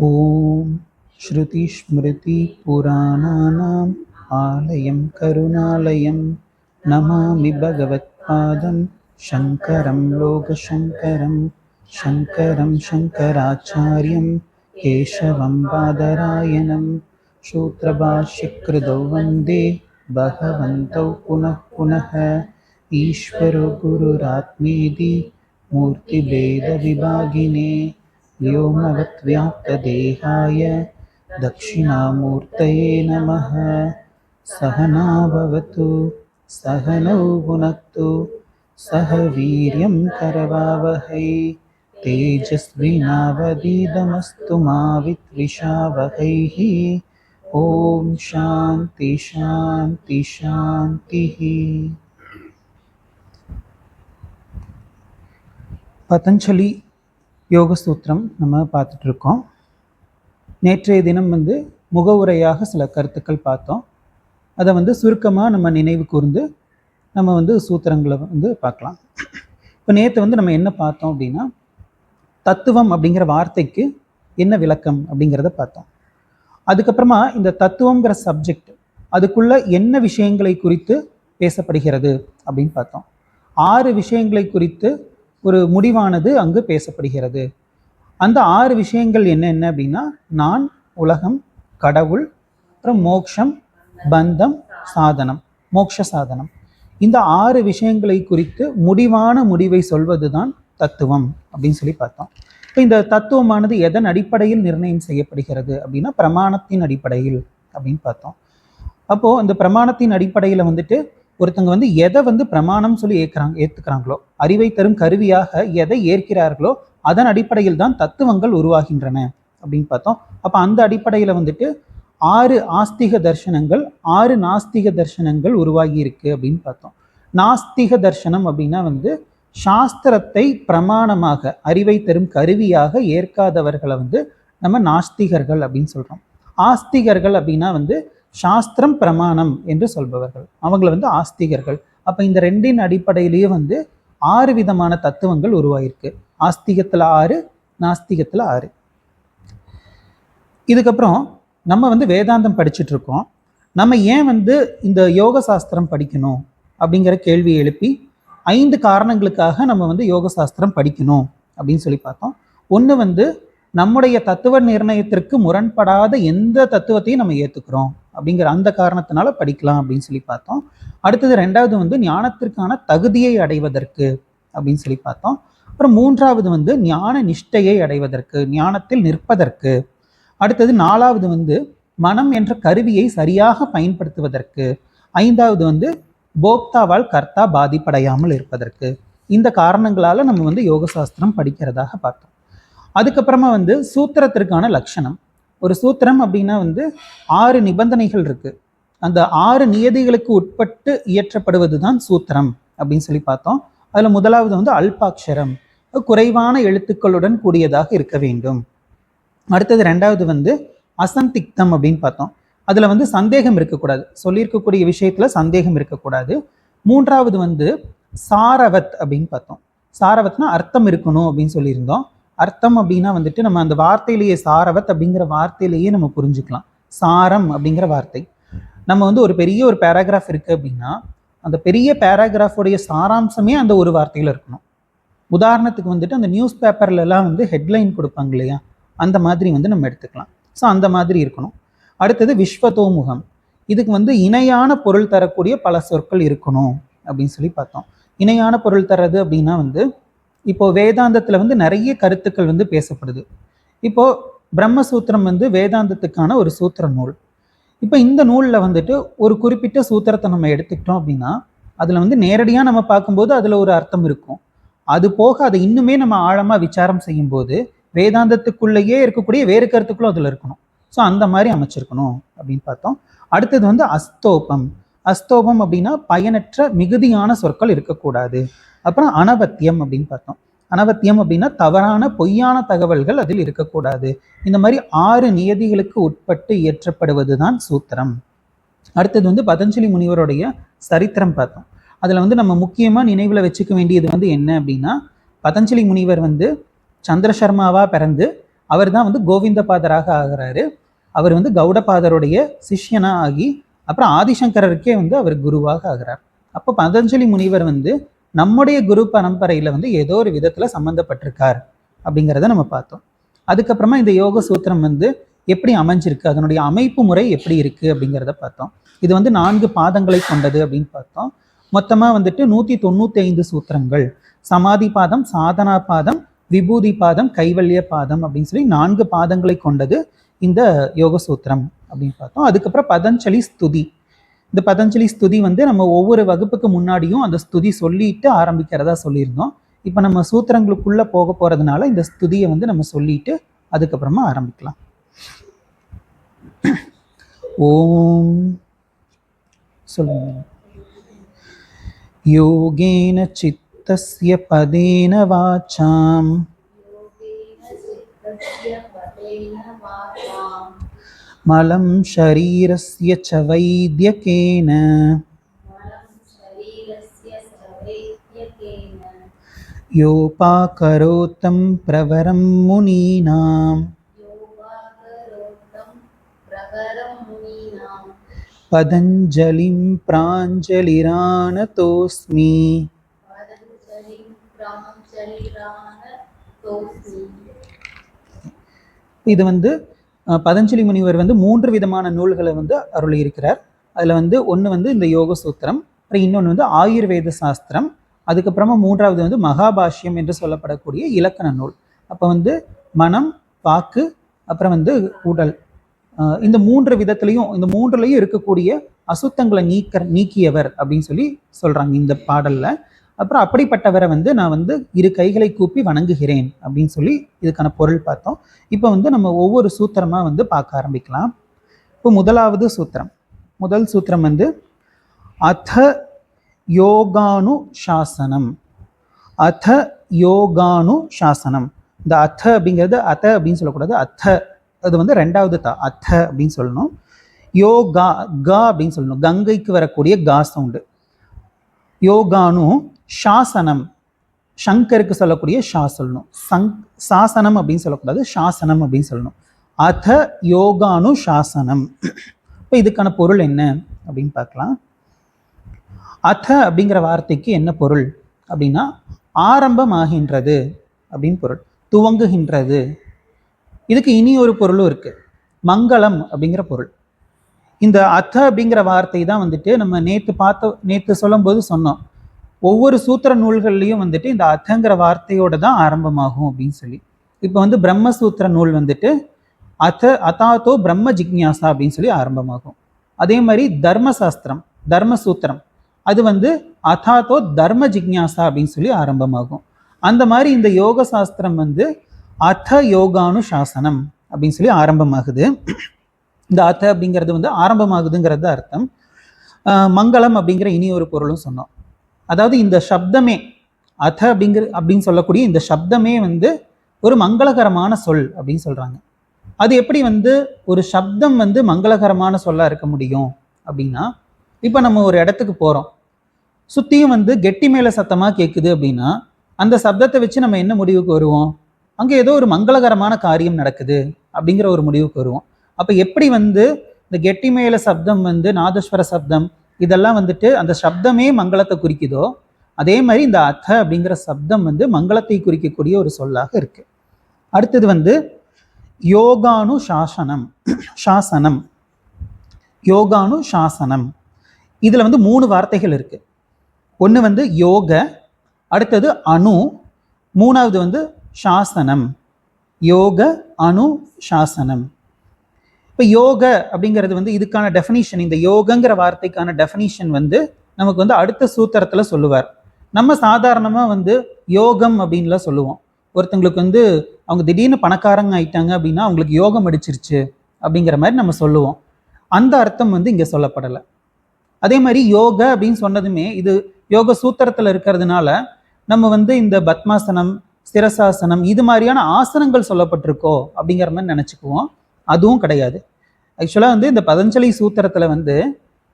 ॐ श्रुतिस्मृतिपुराणानाम् आलयं करुणालयं नमामि भगवत्पादं शङ्करं लोकशङ्करं शङ्करं शङ्कराचार्यं केशवं बादरायणं सूत्रभाष्यकृतौ वन्दे भगवन्तौ पुनः पुनः ईश्वरो गुरुरात्मेति मूर्तिभेदविभागिने व्योमवद्व्याप्तदेहाय दक्षिणामूर्तये नमः। सहना भवतु सहनौ भुनक्तु सह वीर्यं करवावहै तेजस्विनावधीतमस्तु मा विद्विषावहैः। ॐ शान्ति शान्ति शान्तिः। பதஞ்சலி யோக சூத்திரம் நம்ம பார்த்துட்டு இருக்கோம். நேற்றைய தினம் முகவுரையாக சில கருத்துக்கள் பார்த்தோம். அதை சுருக்கமாக நம்ம நினைவு கூர்ந்து நம்ம சூத்திரங்களை பார்க்கலாம். இப்போ நேற்று நம்ம என்ன பார்த்தோம் அப்படின்னா, தத்துவம் அப்படிங்கிற வார்த்தைக்கு என்ன விளக்கம் அப்படிங்கிறத பார்த்தோம். அதுக்கப்புறமா இந்த தத்துவங்கிற சப்ஜெக்ட் அதுக்குள்ள என்ன விஷயங்களை குறித்து பேசப்படுகிறது அப்படின்னு பார்த்தோம். 6 விஷயங்களை குறித்து ஒரு முடிவானது அங்கு பேசப்படுகிறது. அந்த 6 விஷயங்கள் என்ன அப்படின்னா, நான், உலகம், கடவுள், அப்புறம் மோட்சம், பந்தம், சாதனம், மோட்ச சாதனம். இந்த 6 விஷயங்களை குறித்து முடிவான முடிவை சொல்வது தான் தத்துவம் அப்படின்னு சொல்லி பார்த்தோம். இப்போ இந்த தத்துவமானது எதன் அடிப்படையில் நிர்ணயம் செய்யப்படுகிறது அப்படின்னா, பிரமாணத்தின் அடிப்படையில் அப்படின்னு பார்த்தோம். அப்போது அந்த பிரமாணத்தின் அடிப்படையில் ஒருத்தங்க எதை பிரமாணம் சொல்லி ஏற்றுக்கிறாங்களோ, அறிவை தரும் கருவியாக எதை ஏற்கிறார்களோ அதன் அடிப்படையில் தான் தத்துவங்கள் உருவாகின்றன அப்படின்னு பார்த்தோம். அப்போ அந்த அடிப்படையில் 6 ஆஸ்திக தர்சனங்கள் 6 நாஸ்திக தர்சனங்கள் உருவாகி இருக்கு அப்படின்னு பார்த்தோம். நாஸ்திக தர்சனம் அப்படின்னா சாஸ்திரத்தை பிரமாணமாக அறிவை தரும் கருவியாக ஏற்காதவர்களை நம்ம நாஸ்திகர்கள் அப்படின்னு சொல்றோம். ஆஸ்திகர்கள் அப்படின்னா சாஸ்திரம் பிரமாணம் என்று சொல்பவர்கள், அவங்களை ஆஸ்திகர்கள். அப்போ இந்த ரெண்டின் அடிப்படையிலேயே 6 விதமான தத்துவங்கள் உருவாயிருக்கு. ஆஸ்திகத்தில் 6, நாஸ்திகத்தில் 6. இதுக்கப்புறம் நம்ம வேதாந்தம் படிச்சுட்டு இருக்கோம். நம்ம ஏன் இந்த யோக சாஸ்திரம் படிக்கணும் அப்படிங்கிற கேள்வியை எழுப்பி 5 காரணங்களுக்காக நம்ம யோக சாஸ்திரம் படிக்கணும் அப்படின்னு சொல்லி பார்த்தோம். ஒன்று நம்முடைய தத்துவ நிர்ணயத்திற்கு முரண்படாத எந்த தத்துவத்தையும் நம்ம ஏற்றுக்கிறோம் அப்படிங்கிற அந்த காரணத்தினால படிக்கலாம் அப்படின்னு சொல்லி பார்த்தோம். அடுத்தது 2வது ஞானத்திற்கான தகுதியை அடைவதற்கு அப்படின்னு சொல்லி பார்த்தோம். அப்புறம் 3வது ஞான நிஷ்டையை அடைவதற்கு, ஞானத்தில் நிற்பதற்கு. அடுத்தது 4வது மனம் என்ற கருவியை சரியாக பயன்படுத்துவதற்கு. 5வது போக்தாவால் கர்த்தா பாதிப்படையாமல் இருப்பதற்கு. இந்த காரணங்களால நம்ம யோக சாஸ்திரம் படிக்கிறதாக பார்த்தோம். அதுக்கப்புறமா சூத்திரத்திற்கான லட்சணம். ஒரு சூத்திரம் அப்படின்னா 6 நிபந்தனைகள் இருக்கு. அந்த 6 நியதிகளுக்கு உட்பட்டு இயற்றப்படுவது தான் சூத்திரம் அப்படின்னு சொல்லி பார்த்தோம். அதுல முதலாவது அல்பாட்சரம், குறைவான எழுத்துக்களுடன் கூடியதாக இருக்க வேண்டும். அடுத்தது 2வது அசந்திக்தம் அப்படின்னு பார்த்தோம். அதுல சந்தேகம் இருக்கக்கூடாது, சொல்லியிருக்கக்கூடிய விஷயத்துல சந்தேகம் இருக்கக்கூடாது. 3வது சாரவத் அப்படின்னு பார்த்தோம். சாரவத்னா அர்த்தம் இருக்கணும் அப்படின்னு சொல்லியிருந்தோம். அர்த்தம் அப்படின்னா நம்ம அந்த வார்த்தையிலேயே சாரவத் அப்படிங்கிற வார்த்தையிலேயே நம்ம புரிஞ்சுக்கலாம். சாரம் அப்படிங்கிற வார்த்தை நம்ம ஒரு பெரிய ஒரு பேராகிராஃப் இருக்கு அப்படின்னா, அந்த பெரிய பேராகிராஃபுடைய சாராம்சமே அந்த ஒரு வார்த்தையில இருக்கணும். உதாரணத்துக்கு அந்த நியூஸ் பேப்பர்லாம் ஹெட்லைன் கொடுப்பாங்க இல்லையா, அந்த மாதிரி நம்ம எடுத்துக்கலாம். ஸோ அந்த மாதிரி இருக்கணும். அடுத்தது விஸ்வதோமுகம். இதுக்கு இணையான பொருள் தரக்கூடிய பல சொற்கள் இருக்கணும் அப்படின்னு சொல்லி பார்த்தோம். இணையான பொருள் தர்றது அப்படின்னா இப்போ வேதாந்தத்துல நிறைய கருத்துக்கள் பேசப்படுது. இப்போ பிரம்மசூத்திரம் வேதாந்தத்துக்கான ஒரு சூத்திர நூல். இப்போ இந்த நூலில் ஒரு குறிப்பிட்ட சூத்திரத்தை நம்ம எடுத்துக்கிட்டோம் அப்படின்னா, அதுல நேரடியாக நம்ம பார்க்கும்போது அதுல ஒரு அர்த்தம் இருக்கும். அது போக அதை இன்னுமே நம்ம ஆழமா விசாரம் செய்யும் போது வேதாந்தத்துக்குள்ளேயே இருக்கக்கூடிய வேறு கருத்துக்களும் அதுல இருக்கணும். ஸோ அந்த மாதிரி அமைச்சிருக்கணும் அப்படின்னு பார்த்தோம். அடுத்தது அஸ்தோபம். அஸ்தோபம் அப்படின்னா பயனற்ற மிகுதியான சொற்கள் இருக்கக்கூடாது. அப்புறம் அனவத்தியம் அப்படின்னு பார்த்தோம். அனவத்தியம் அப்படின்னா தவறான பொய்யான தகவல்கள் அதில் இருக்கக்கூடாது. இந்த மாதிரி 6 நியதிகளுக்கு உட்பட்டு இயற்றப்படுவது தான் சூத்திரம். அடுத்தது பதஞ்சலி முனிவருடைய சரித்திரம் பார்த்தோம். அதுல நம்ம முக்கியமா நினைவுல வச்சுக்க வேண்டியது என்ன அப்படின்னா, பதஞ்சலி முனிவர் சந்திரசர்மாவா பிறந்து அவர் தான் வந்து கோவிந்தபாதராக ஆகிறாரு. அவர் வந்து கௌடபாதருடைய சிஷ்யனா ஆகி அப்புறம் ஆதிசங்கரருக்கே வந்து அவர் குருவாக ஆகிறார். அப்போ பதஞ்சலி முனிவர் வந்து நம்முடைய குரு பரம்பரையில வந்து ஏதோ ஒரு விதத்துல சம்பந்தப்பட்டிருக்கார் அப்படிங்கிறத நம்ம பார்த்தோம். அதுக்கப்புறமா இந்த யோக சூத்திரம் வந்து எப்படி அமைஞ்சிருக்கு, அதனுடைய அமைப்பு முறை எப்படி இருக்கு அப்படிங்கிறத பார்த்தோம். இது வந்து 4 பாதங்களை கொண்டது அப்படின்னு பார்த்தோம். மொத்தமா வந்துட்டு 195 சூத்திரங்கள், சமாதி பாதம், சாதனா பாதம், விபூதி பாதம், கைவல்ய பாதம் அப்படின்னு சொல்லி 4 பாதங்களை கொண்டது இந்த யோக சூத்திரம் அப்படின்னு பார்த்தோம். அதுக்கப்புறம் பதஞ்சலி ஸ்துதி. இந்த பதஞ்சலி ஸ்துதி வந்து நம்ம ஒவ்வொரு வகுப்புக்கு முன்னாடியும் அந்த ஸ்துதி சொல்லிட்டு ஆரம்பிக்கிறதா சொல்லியிருந்தோம். இப்போ நம்ம சூத்திரங்களுக்குள்ள போக போறதுனால இந்த ஸ்துதியை வந்து நம்ம சொல்லிட்டு அதுக்கப்புறமா ஆரம்பிக்கலாம். ஓம் சொல்லுங்க. யோகேன சித்தஸ்ய பதேன வாசாம் மலம் ஷரீரஸ்ய ச வைத்யகேன யோபாகரோதம் பிரவரம் முனீனாம் பதஞ்சலிம் பிராஞ்சலிரானதோஸ்மி. இது வந்து பதஞ்சலி முனிவர் வந்து 3 விதமான நூல்களை வந்து அருளி இருக்கிறார். அதில் வந்து ஒன்று வந்து இந்த யோக சூத்திரம், அப்புறம் இன்னொன்று வந்து ஆயுர்வேத சாஸ்திரம், அதுக்கப்புறமா 3வது வந்து மகாபாஷ்யம் என்று சொல்லப்படக்கூடிய இலக்கண நூல். அப்போ வந்து மனம், வாக்கு, அப்புறம் வந்து உடல், இந்த 3 விதத்துலையும் இந்த 3லையும் இருக்கக்கூடிய அசுத்தங்களை நீக்கியவர் அப்படின்னு சொல்லி சொல்றாங்க இந்த பாடல்ல. அப்புறம் அப்படிப்பட்டவரை வந்து நான் வந்து 2 கைகளை கூப்பி வணங்குகிறேன் அப்படின்னு சொல்லி இதுக்கான பொருள் பார்த்தோம். இப்போ வந்து நம்ம ஒவ்வொரு சூத்திரமா வந்து பார்க்க ஆரம்பிக்கலாம். இப்போ முதலாவது சூத்திரம், முதல் சூத்திரம் வந்து அத யோகானு சாசனம். அத யோகானு சாசனம். இந்த அத அப்படிங்கிறது அத அப்படின்னு சொல்லக்கூடாது, அத்த அது வந்து 2வது தா, அத்த அப்படின்னு சொல்லணும். யோகா கா அப்படின்னு சொல்லணும், கங்கைக்கு வரக்கூடிய கா சவுண்டு. யோகானு சாசனம், சங்கருக்கு சொல்லக்கூடிய ஷா சொல்லணும். சாசனம் அப்படின்னு சொல்லக்கூடாது, சாசனம் அப்படின்னு சொல்லணும். அத யோகானு சாசனம். இப்போ இதுக்கான பொருள் என்ன அப்படின்னு பார்க்கலாம். அத அப்படிங்கிற வார்த்தைக்கு என்ன பொருள் அப்படின்னா ஆரம்பமாகின்றது அப்படின்னு பொருள், துவங்குகின்றது. இதுக்கு இனி ஒரு பொருளும் இருக்கு, மங்களம் அப்படிங்கிற பொருள். இந்த அத அப்படிங்கிற வார்த்தை தான் வந்துட்டு நம்ம நேற்று சொல்லும்போது சொன்னோம், ஒவ்வொரு சூத்திர நூல்கள்லையும் வந்துட்டு இந்த அத்தங்கிற வார்த்தையோட தான் ஆரம்பமாகும் அப்படின்னு சொல்லி. இப்போ வந்து பிரம்மசூத்திர நூல் வந்துட்டு அதாத்தோ பிரம்ம ஜிக்ஞாசா அப்படின்னு சொல்லி ஆரம்பமாகும். அதே மாதிரி தர்மசாஸ்திரம், தர்மசூத்திரம், அது வந்து அதாத்தோ தர்ம ஜிக்ஞாசா அப்படின்னு சொல்லி ஆரம்பமாகும். அந்த மாதிரி இந்த யோக சாஸ்திரம் வந்து அத யோகானு சாசனம் அப்படின்னு சொல்லி ஆரம்பமாகுது. இந்த அத அப்படிங்கிறது வந்து ஆரம்பமாகுதுங்கிறது அர்த்தம். மங்களம் அப்படிங்கிற இனி ஒரு பொருளும் சொன்னோம். அதாவது இந்த சப்தமே அத அப்படின்னு சொல்லக்கூடிய இந்த சப்தமே வந்து ஒரு மங்களகரமான சொல் அப்படின்னு சொல்றாங்க. அது எப்படி வந்து ஒரு சப்தம் வந்து மங்களகரமான சொல்லா இருக்க முடியும் அப்படின்னா, இப்போ நம்ம ஒரு இடத்துக்கு போறோம், சுத்தியும் வந்து கெட்டி மேல சத்தமா கேட்குது அப்படின்னா அந்த சப்தத்தை வச்சு நம்ம என்ன முடிவுக்கு வருவோம்? அங்கே ஏதோ ஒரு மங்களகரமான காரியம் நடக்குது அப்படிங்கிற ஒரு முடிவுக்கு வருவோம். அப்போ எப்படி வந்து இந்த கெட்டி மேல சப்தம் வந்து நாதஸ்வர சப்தம் இதெல்லாம் வந்துட்டு அந்த சப்தமே மங்களத்தை குறிக்குதோ, அதே மாதிரி இந்த அத அப்படிங்கிற சப்தம் வந்து மங்களத்தை குறிக்கக்கூடிய ஒரு சொல்லாக இருக்கு. அடுத்தது வந்து யோகானு சாசனம். சாசனம், யோகானு சாசனம், இதுல வந்து 3 வார்த்தைகள் இருக்கு. ஒன்று வந்து யோக, அடுத்தது அணு, 3வது வந்து சாசனம். யோக அணு சாசனம். இப்போ யோக அப்படிங்கிறது வந்து இதுக்கான டெஃபினிஷன், இந்த யோகங்கிற வார்த்தைக்கான டெஃபினிஷன் வந்து நமக்கு வந்து அடுத்த சூத்திரத்துல சொல்லுவார். நம்ம சாதாரணமா வந்து யோகம் அப்படின்லாம் சொல்லுவோம். ஒருத்தங்களுக்கு வந்து அவங்க திடீர்னு பணக்காரங்க ஆயிட்டாங்க அப்படின்னா அவங்களுக்கு யோகம் அடிச்சிருச்சு அப்படிங்கிற மாதிரி நம்ம சொல்லுவோம். அந்த அர்த்தம் வந்து இங்க சொல்லப்படலை. அதே மாதிரி யோக அப்படின்னு சொன்னதுமே இது யோக சூத்திரத்துல இருக்கிறதுனால நம்ம வந்து இந்த பத்மாசனம், சிரசாசனம் இது மாதிரியான ஆசனங்கள் சொல்லப்பட்டிருக்கோ அப்படிங்கிற மாதிரி நினைச்சுக்குவோம். அதுவும் கிடையாது. ஆக்சுவலா வந்து இந்த பதஞ்சலி சூத்திரத்துல வந்து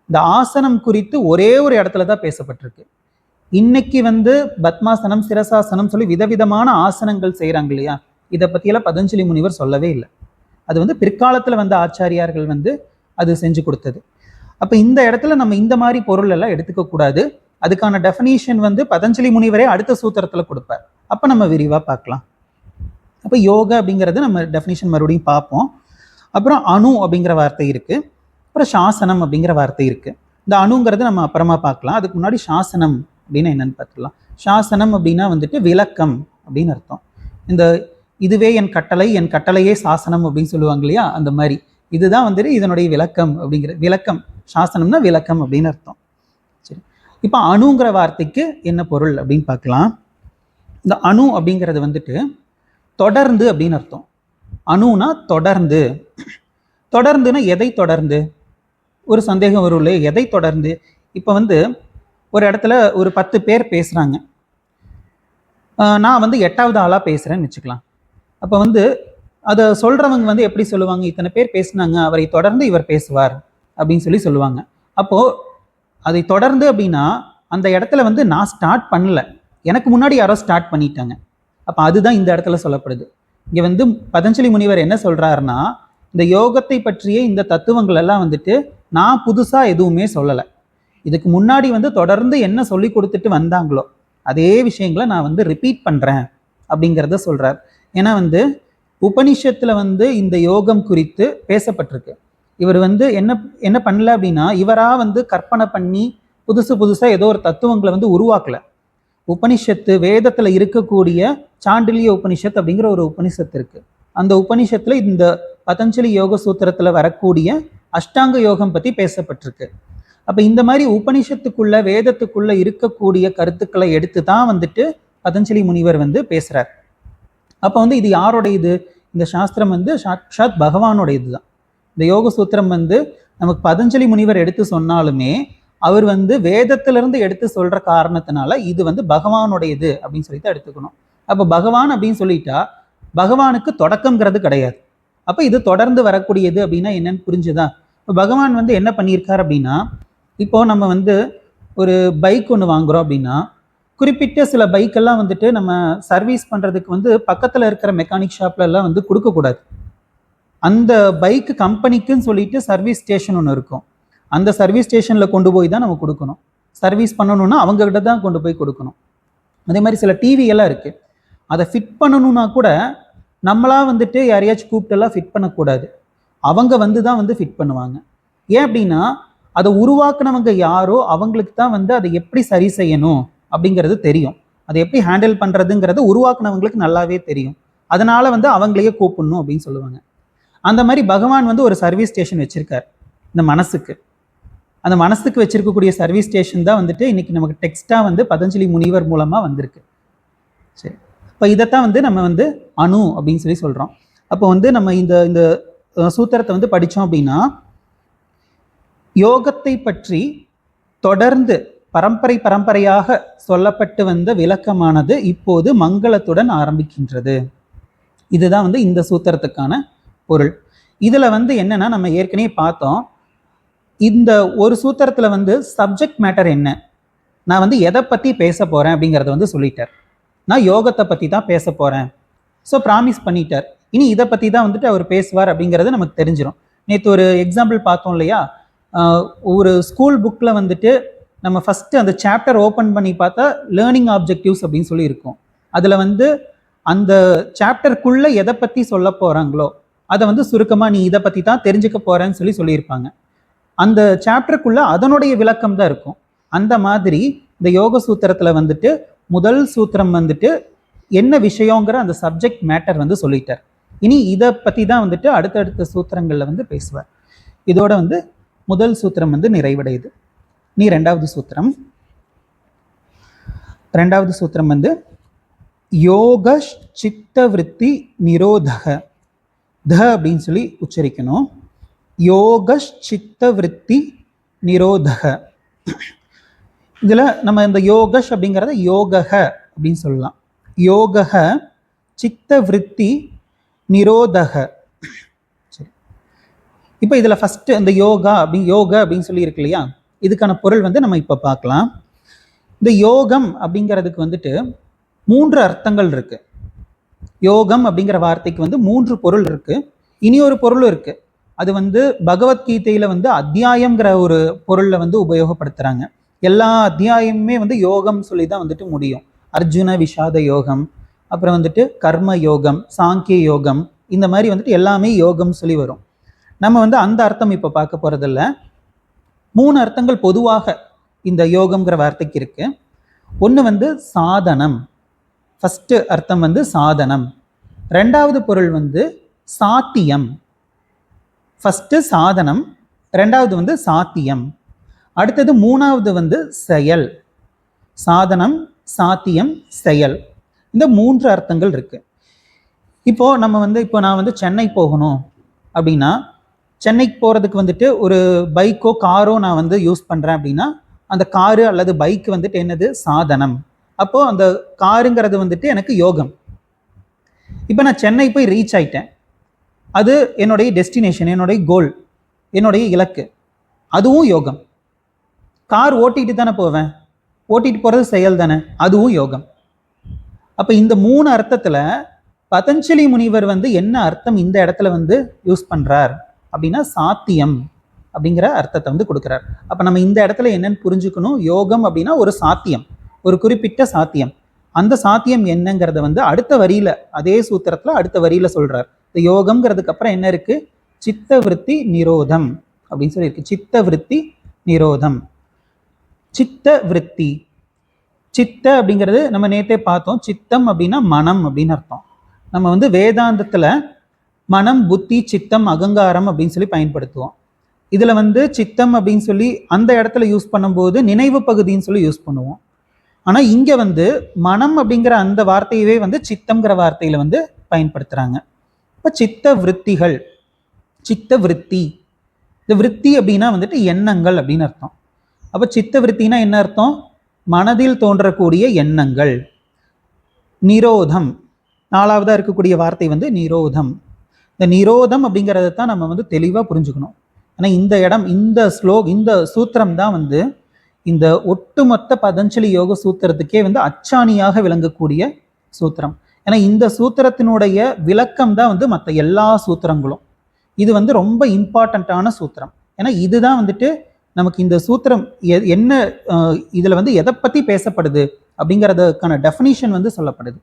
இந்த ஆசனம் குறித்து ஒரே ஒரு இடத்துல தான் பேசப்பட்டிருக்கு. இன்னைக்கு வந்து பத்மாசனம், சிரசாசனம் சொல்லி விதவிதமான ஆசனங்கள் செய்யறாங்க இல்லையா, இதை பற்றியெல்லாம் பதஞ்சலி முனிவர் சொல்லவே இல்லை. அது வந்து பிற்காலத்தில் வந்த ஆச்சாரியார்கள் வந்து அது செஞ்சு கொடுத்தது. அப்போ இந்த இடத்துல நம்ம இந்த மாதிரி பொருள் எல்லாம் எடுத்துக்க கூடாது. அதுக்கான டெஃபினிஷன் வந்து பதஞ்சலி முனிவரே அடுத்த சூத்திரத்தில் கொடுப்பார். அப்போ நம்ம விரிவாக பார்க்கலாம். அப்போ யோகா அப்படிங்கிறது நம்ம டெஃபினிஷன் மறுபடியும் பார்ப்போம். அப்புறம் அணு அப்படிங்கிற வார்த்தை இருக்குது. அப்புறம் சாசனம் அப்படிங்கிற வார்த்தை இருக்குது. இந்த அணுங்கிறது நம்ம அப்புறமா பார்க்கலாம். அதுக்கு முன்னாடி சாசனம் அப்படின்னு என்னன்னு பார்த்துக்கலாம். சாசனம் அப்படின்னா வந்துட்டு விளக்கம் அப்படின்னு அர்த்தம். இந்த இதுவே என் கட்டளையே சாசனம் அப்படின்னு சொல்லுவாங்க இல்லையா, அந்த மாதிரி இதுதான் வந்துட்டு இதனுடைய விளக்கம் அப்படிங்கிற விளக்கம். சாசனம்னா விளக்கம் அப்படின்னு அர்த்தம். சரி, இப்போ அணுங்கிற வார்த்தைக்கு என்ன பொருள் அப்படின்னு பார்க்கலாம். இந்த அணு அப்படிங்கிறது வந்துட்டு தொடர்ந்து அப்படின்னு அர்த்தம். அணுனா தொடர்ந்து. தொடர்ந்துன்னா எதை தொடர்ந்து? ஒரு சந்தேகம் வரும் இல்லையா, எதை தொடர்ந்து? இப்போ வந்து ஒரு இடத்துல ஒரு 10 பேர் பேசுகிறாங்க. நான் வந்து 8வது ஆளாக பேசுகிறேன்னு வச்சுக்கலாம். அப்போ வந்து அதை சொல்கிறவங்க வந்து எப்படி சொல்லுவாங்க? இத்தனை பேர் பேசுனாங்க, அவரை தொடர்ந்து இவர் பேசுவார் அப்படின்னு சொல்லுவாங்க. அப்போது அதை தொடர்ந்து அப்படின்னா அந்த இடத்துல வந்து நான் ஸ்டார்ட் பண்ணல, எனக்கு முன்னாடி யாரோ ஸ்டார்ட் பண்ணிட்டாங்க. அப்போ அதுதான் இந்த இடத்துல சொல்லப்படுது. இங்கே வந்து பதஞ்சலி முனிவர் என்ன சொல்கிறாருன்னா, இந்த யோகத்தை பற்றிய இந்த தத்துவங்கள் எல்லாம் வந்துட்டு நான் புதுசாக எதுவுமே சொல்லலை. இதுக்கு முன்னாடி வந்து தொடர்ந்து என்ன சொல்லி கொடுத்துட்டு வந்தாங்களோ அதே விஷயங்களை நான் வந்து ரிப்பீட் பண்ணுறேன் அப்படிங்கிறத சொல்கிறார். ஏன்னா வந்து உபனிஷத்தில் வந்து இந்த யோகம் குறித்து பேசப்பட்டிருக்கு. இவர் வந்து என்ன பண்ணல அப்படின்னா, இவராக வந்து கற்பனை பண்ணி புதுசாக ஏதோ ஒரு தத்துவங்களை வந்து உருவாக்கலை. உபனிஷத்து வேதத்தில் இருக்கக்கூடிய சாண்டில்ய உபனிஷத் அப்படிங்கிற ஒரு உபனிஷத்து இருக்குது. அந்த உபனிஷத்தில் இந்த பதஞ்சலி யோக சூத்திரத்தில் வரக்கூடிய அஷ்டாங்க யோகம் பற்றி பேசப்பட்டிருக்கு. அப்போ இந்த மாதிரி உபனிஷத்துக்குள்ள வேதத்துக்குள்ள இருக்கக்கூடிய கருத்துக்களை எடுத்து தான் வந்துட்டு பதஞ்சலி முனிவர் வந்து பேசுகிறார். அப்போ வந்து இது யாரோடையது? இந்த சாஸ்திரம் வந்து சாட்சாத் பகவானோடையது தான். இந்த யோக சூத்திரம் வந்து நமக்கு பதஞ்சலி முனிவர் எடுத்து சொன்னாலுமே அவர் வந்து வேதத்திலிருந்து எடுத்து சொல்கிற காரணத்தினால இது வந்து பகவானுடையது அப்படின்னு சொல்லிட்டு எடுத்துக்கணும். அப்போ பகவான் அப்படின்னு சொல்லிட்டா பகவானுக்கு தொடக்கங்கிறது கிடையாது. அப்போ இது தொடர்ந்து வரக்கூடியது அப்படின்னா என்னன்னு புரிஞ்சுதா? இப்போ பகவான் வந்து என்ன பண்ணியிருக்கார் அப்படின்னா, இப்போ நம்ம வந்து ஒரு பைக் ஒன்று வாங்குகிறோம் அப்படின்னா குறிப்பிட்ட சில பைக்கெல்லாம் வந்துட்டு நம்ம சர்வீஸ் பண்ணுறதுக்கு வந்து பக்கத்தில் இருக்கிற மெக்கானிக் ஷாப்லலாம் வந்து கொடுக்கக்கூடாது. அந்த பைக்கு கம்பெனிக்குன்னு சொல்லிட்டு சர்வீஸ் ஸ்டேஷன் ஒன்று இருக்கும். அந்த சர்வீஸ் ஸ்டேஷனில் கொண்டு போய் தான் நம்ம கொடுக்கணும். சர்வீஸ் பண்ணணும்னா அவங்ககிட்ட தான் கொண்டு போய் கொடுக்கணும். அதே மாதிரி சில டிவி எல்லாம் இருக்குது, அதை ஃபிட் பண்ணணும்னா கூட நம்மளா வந்துட்டு யாரையாச்சும் கூப்பிட்டெல்லாம் ஃபிட் பண்ணக்கூடாது. அவங்க வந்து தான் வந்து ஃபிட் பண்ணுவாங்க. ஏன் அப்படின்னா அதை உருவாக்குனவங்க யாரோ அவங்களுக்கு தான் வந்து அதை எப்படி சரி செய்யணும் அப்படிங்கிறது தெரியும். அதை எப்படி ஹேண்டில் பண்ணுறதுங்கிறது உருவாக்குனவங்களுக்கு நல்லாவே தெரியும். அதனால வந்து அவங்களையே கூப்பிடணும் அப்படின்னு சொல்லுவாங்க. அந்த மாதிரி பகவான் வந்து ஒரு சர்வீஸ் ஸ்டேஷன் வச்சிருக்கார் இந்த மனசுக்கு. அந்த மனசுக்கு வச்சிருக்கக்கூடிய சர்வீஸ் ஸ்டேஷன் தான் வந்துட்டு இன்னைக்கு நமக்கு டெக்ஸ்டாக வந்து பதஞ்சலி முனிவர் மூலமாக வந்திருக்கு. சரி, இப்போ இதைத்தான் வந்து நம்ம வந்து அணு அப்படின்னு சொல்கிறோம். அப்போ வந்து நம்ம இந்த சூத்திரத்தை வந்து படித்தோம் அப்படின்னா யோகத்தை பற்றி தொடர்ந்து பரம்பரையாக சொல்லப்பட்டு வந்த விளக்கமானது இப்போது மங்களத்துடன் ஆரம்பிக்கின்றது. இதுதான் வந்து இந்த சூத்திரத்துக்கான பொருள். இதில் வந்து என்னன்னா, நம்ம ஏற்கனவே பார்த்தோம், இந்த ஒரு சூத்திரத்தில் வந்து சப்ஜெக்ட் மேட்டர் என்ன, நான் வந்து எதை பற்றி பேச போகிறேன் அப்படிங்கிறத வந்து சொல்லிட்டார். நான் யோகத்தை பற்றி தான் பேச போகிறேன், ஸோ ப்ராமிஸ் பண்ணிட்டார். இனி இதை பற்றி தான் வந்துட்டு அவர் பேசுவார் அப்படிங்கிறது நமக்கு தெரிஞ்சிடும். நேற்று ஒரு எக்ஸாம்பிள் பார்த்தோம் இல்லையா, ஒரு ஸ்கூல் புக்கில் வந்துட்டு நம்ம ஃபஸ்ட்டு அந்த சாப்டர் ஓப்பன் பண்ணி பார்த்தா லேர்னிங் ஆப்ஜெக்டிவ்ஸ் அப்படின்னு சொல்லி இருக்கும். அதில் வந்து அந்த சாப்டருக்குள்ளே எதை பற்றி சொல்ல போகிறாங்களோ அதை வந்து சுருக்கமாக நீ இதை பற்றி தான் தெரிஞ்சுக்க போகிறேன்னு சொல்லியிருப்பாங்க. அந்த சாப்டருக்குள்ளே அதனுடைய விளக்கம் தான் இருக்கும். அந்த மாதிரி இந்த யோக சூத்திரத்தில் வந்துட்டு முதல் சூத்திரம் வந்துட்டு என்ன விஷயங்கிற அந்த சப்ஜெக்ட் மேட்டர் வந்து சொல்லிட்டார். இனி இதை பற்றி தான் வந்துட்டு அடுத்தடுத்த சூத்திரங்களில் வந்து பேசுவார். இதோட வந்து முதல் சூத்திரம் வந்து நிறைவடையுது. நீ ரெண்டாவது சூத்திரம் வந்து யோக சித்த விருத்தி நிரோதக, த அப்படின்னு சொல்லி உச்சரிக்கணும். யோக சித்த விருத்தி நிரோதக. இதில் நம்ம இந்த யோகஷ் அப்படிங்கிறத யோகஹ அப்படின்னு சொல்லலாம். யோகஹ சித்த விருத்தி நிரோதக. சரி, இப்போ இதில் ஃபஸ்ட்டு இந்த யோக அப்படின்னு சொல்லி இருக்கு இல்லையா, இதுக்கான பொருள் வந்து நம்ம இப்போ பார்க்கலாம். இந்த யோகம் அப்படிங்கிறதுக்கு வந்துட்டு 3 அர்த்தங்கள் இருக்கு. யோகம் அப்படிங்கிற வார்த்தைக்கு வந்து 3 பொருள் இருக்கு. இனி ஒரு பொருளும் இருக்கு. அது வந்து பகவத்கீதையில வந்து அத்தியாயம்ங்கிற ஒரு பொருள்ல வந்து உபயோகப்படுத்துறாங்க. எல்லா அத்தியாயமுமே வந்து யோகம் சொல்லி தான் வந்துட்டு முடியும். அர்ஜுன விஷாத யோகம், அப்புறம் வந்துட்டு கர்ம யோகம், சாங்கிய யோகம், இந்த மாதிரி வந்துட்டு எல்லாமே யோகம் சொல்லி வரும். நம்ம வந்து அந்த அர்த்தம் இப்ப பார்க்க போறதில்ல. 3 அர்த்தங்கள் பொதுவாக இந்த யோகம்ங்கிற வார்த்தைக்கு இருக்கு. ஒன்று வந்து சாதனம். ஃபர்ஸ்ட் அர்த்தம் வந்து சாதனம். ரெண்டாவது பொருள் வந்து சாத்தியம். ஃபர்ஸ்ட் சாதனம், ரெண்டாவது வந்து சாத்தியம். அடுத்தது மூணாவது வந்து செயல். சாதனம், சாத்தியம், செயல். இந்த 3 அர்த்தங்கள் இருக்கு. இப்போ நம்ம வந்து இப்போ நான் வந்து சென்னை போகணும் அப்படின்னா, சென்னைக்கு போகிறதுக்கு வந்துட்டு ஒரு பைக்கோ காரோ நான் வந்து யூஸ் பண்ணுறேன் அப்படின்னா, அந்த காரு அல்லது பைக் வந்துட்டு என்னது? சாதனம். அப்போ அந்த காருங்கிறது வந்துட்டு எனக்கு யோகம். இப்போ நான் சென்னை போய் ரீச் ஆயிட்டேன். அது என்னுடைய டெஸ்டினேஷன், என்னுடைய கோல், என்னுடைய இலக்கு. அதுவும் யோகம். கார் ஓட்டிட்டு தானே போவேன், ஓட்டிட்டு போகிறது செயல் தானே, அதுவும் யோகம். அப்போ இந்த 3 அர்த்தத்தில் பதஞ்சலி முனிவர் வந்து என்ன அர்த்தம் இந்த இடத்துல வந்து யூஸ் பண்ணுறார் அப்படின்னா, சாத்தியம் அப்படிங்கிற அர்த்தத்தை வந்து கொடுக்குறார். அப்போ நம்ம இந்த இடத்துல என்னன்னு புரிஞ்சுக்கணும். யோகம் அப்படின்னா ஒரு சாத்தியம், ஒரு குறிப்பிட்ட சாத்தியம். அந்த சாத்தியம் என்னங்கிறத வந்து அடுத்த வரியில, அதே சூத்திரத்தில் அடுத்த வரியில சொல்றார். இந்த யோகம்ங்கிறதுக்கு அப்புறம் என்ன இருக்கு? சித்த விருத்தி நிரோதம் அப்படின்னு சொல்லி இருக்கு. சித்த விருத்தி நிரோதம். சித்த விருத்தி, சித்த அப்படிங்கிறது நம்ம நேத்தே பார்த்தோம். சித்தம் அப்படின்னா மனம் அப்படின்னு அர்த்தம். நம்ம வந்து வேதாந்தத்துல மனம், புத்தி, சித்தம், அகங்காரம் அப்படின்னு சொல்லி பயன்படுத்துவோம். இதுல வந்து சித்தம் அப்படின்னு சொல்லி அந்த இடத்துல யூஸ் பண்ணும்போது நினைவு பகுதின்னு சொல்லி யூஸ் பண்ணுவோம். ஆனா இங்க வந்து மனம் அப்படிங்கிற அந்த வார்த்தையவே வந்து சித்தம்ங்கிற வார்த்தையில வந்து பயன்படுத்துறாங்க. இப்ப சித்த விருத்திகள், சித்த விருத்தி. இந்த விருத்தி அப்படின்னா வந்துட்டு எண்ணங்கள் அப்படின்னு அர்த்தம். அப்ப சித்த விருத்தினா என்ன அர்த்தம்? மனதில் தோன்றக்கூடிய எண்ணங்கள். நிரோதம், நாலாவதா இருக்கக்கூடிய வார்த்தை வந்து நிரோதம். இந்த நிரோதம் அப்படிங்கிறத தான் நம்ம வந்து தெளிவா புரிஞ்சுக்கணும். ஆனா இந்த இடம், இந்த சூத்திரம் தான் வந்து இந்த ஒட்டுமொத்த பதஞ்சலி யோக சூத்திரத்துக்கே வந்து அச்சாணியாக விளங்கக்கூடிய சூத்திரம். ஏன்னா இந்த சூத்திரத்தினுடைய விளக்கம் தான் வந்து மற்ற எல்லா சூத்திரங்களும். இது வந்து ரொம்ப இம்பார்ட்டண்ட்டான சூத்திரம். ஏன்னா இதுதான் வந்துட்டு நமக்கு இந்த சூத்திரம் என்ன, இதுல வந்து எதை பத்தி பேசப்படுது அப்படிங்கிறதுக்கான டெஃபினிஷன் வந்து சொல்லப்படுது.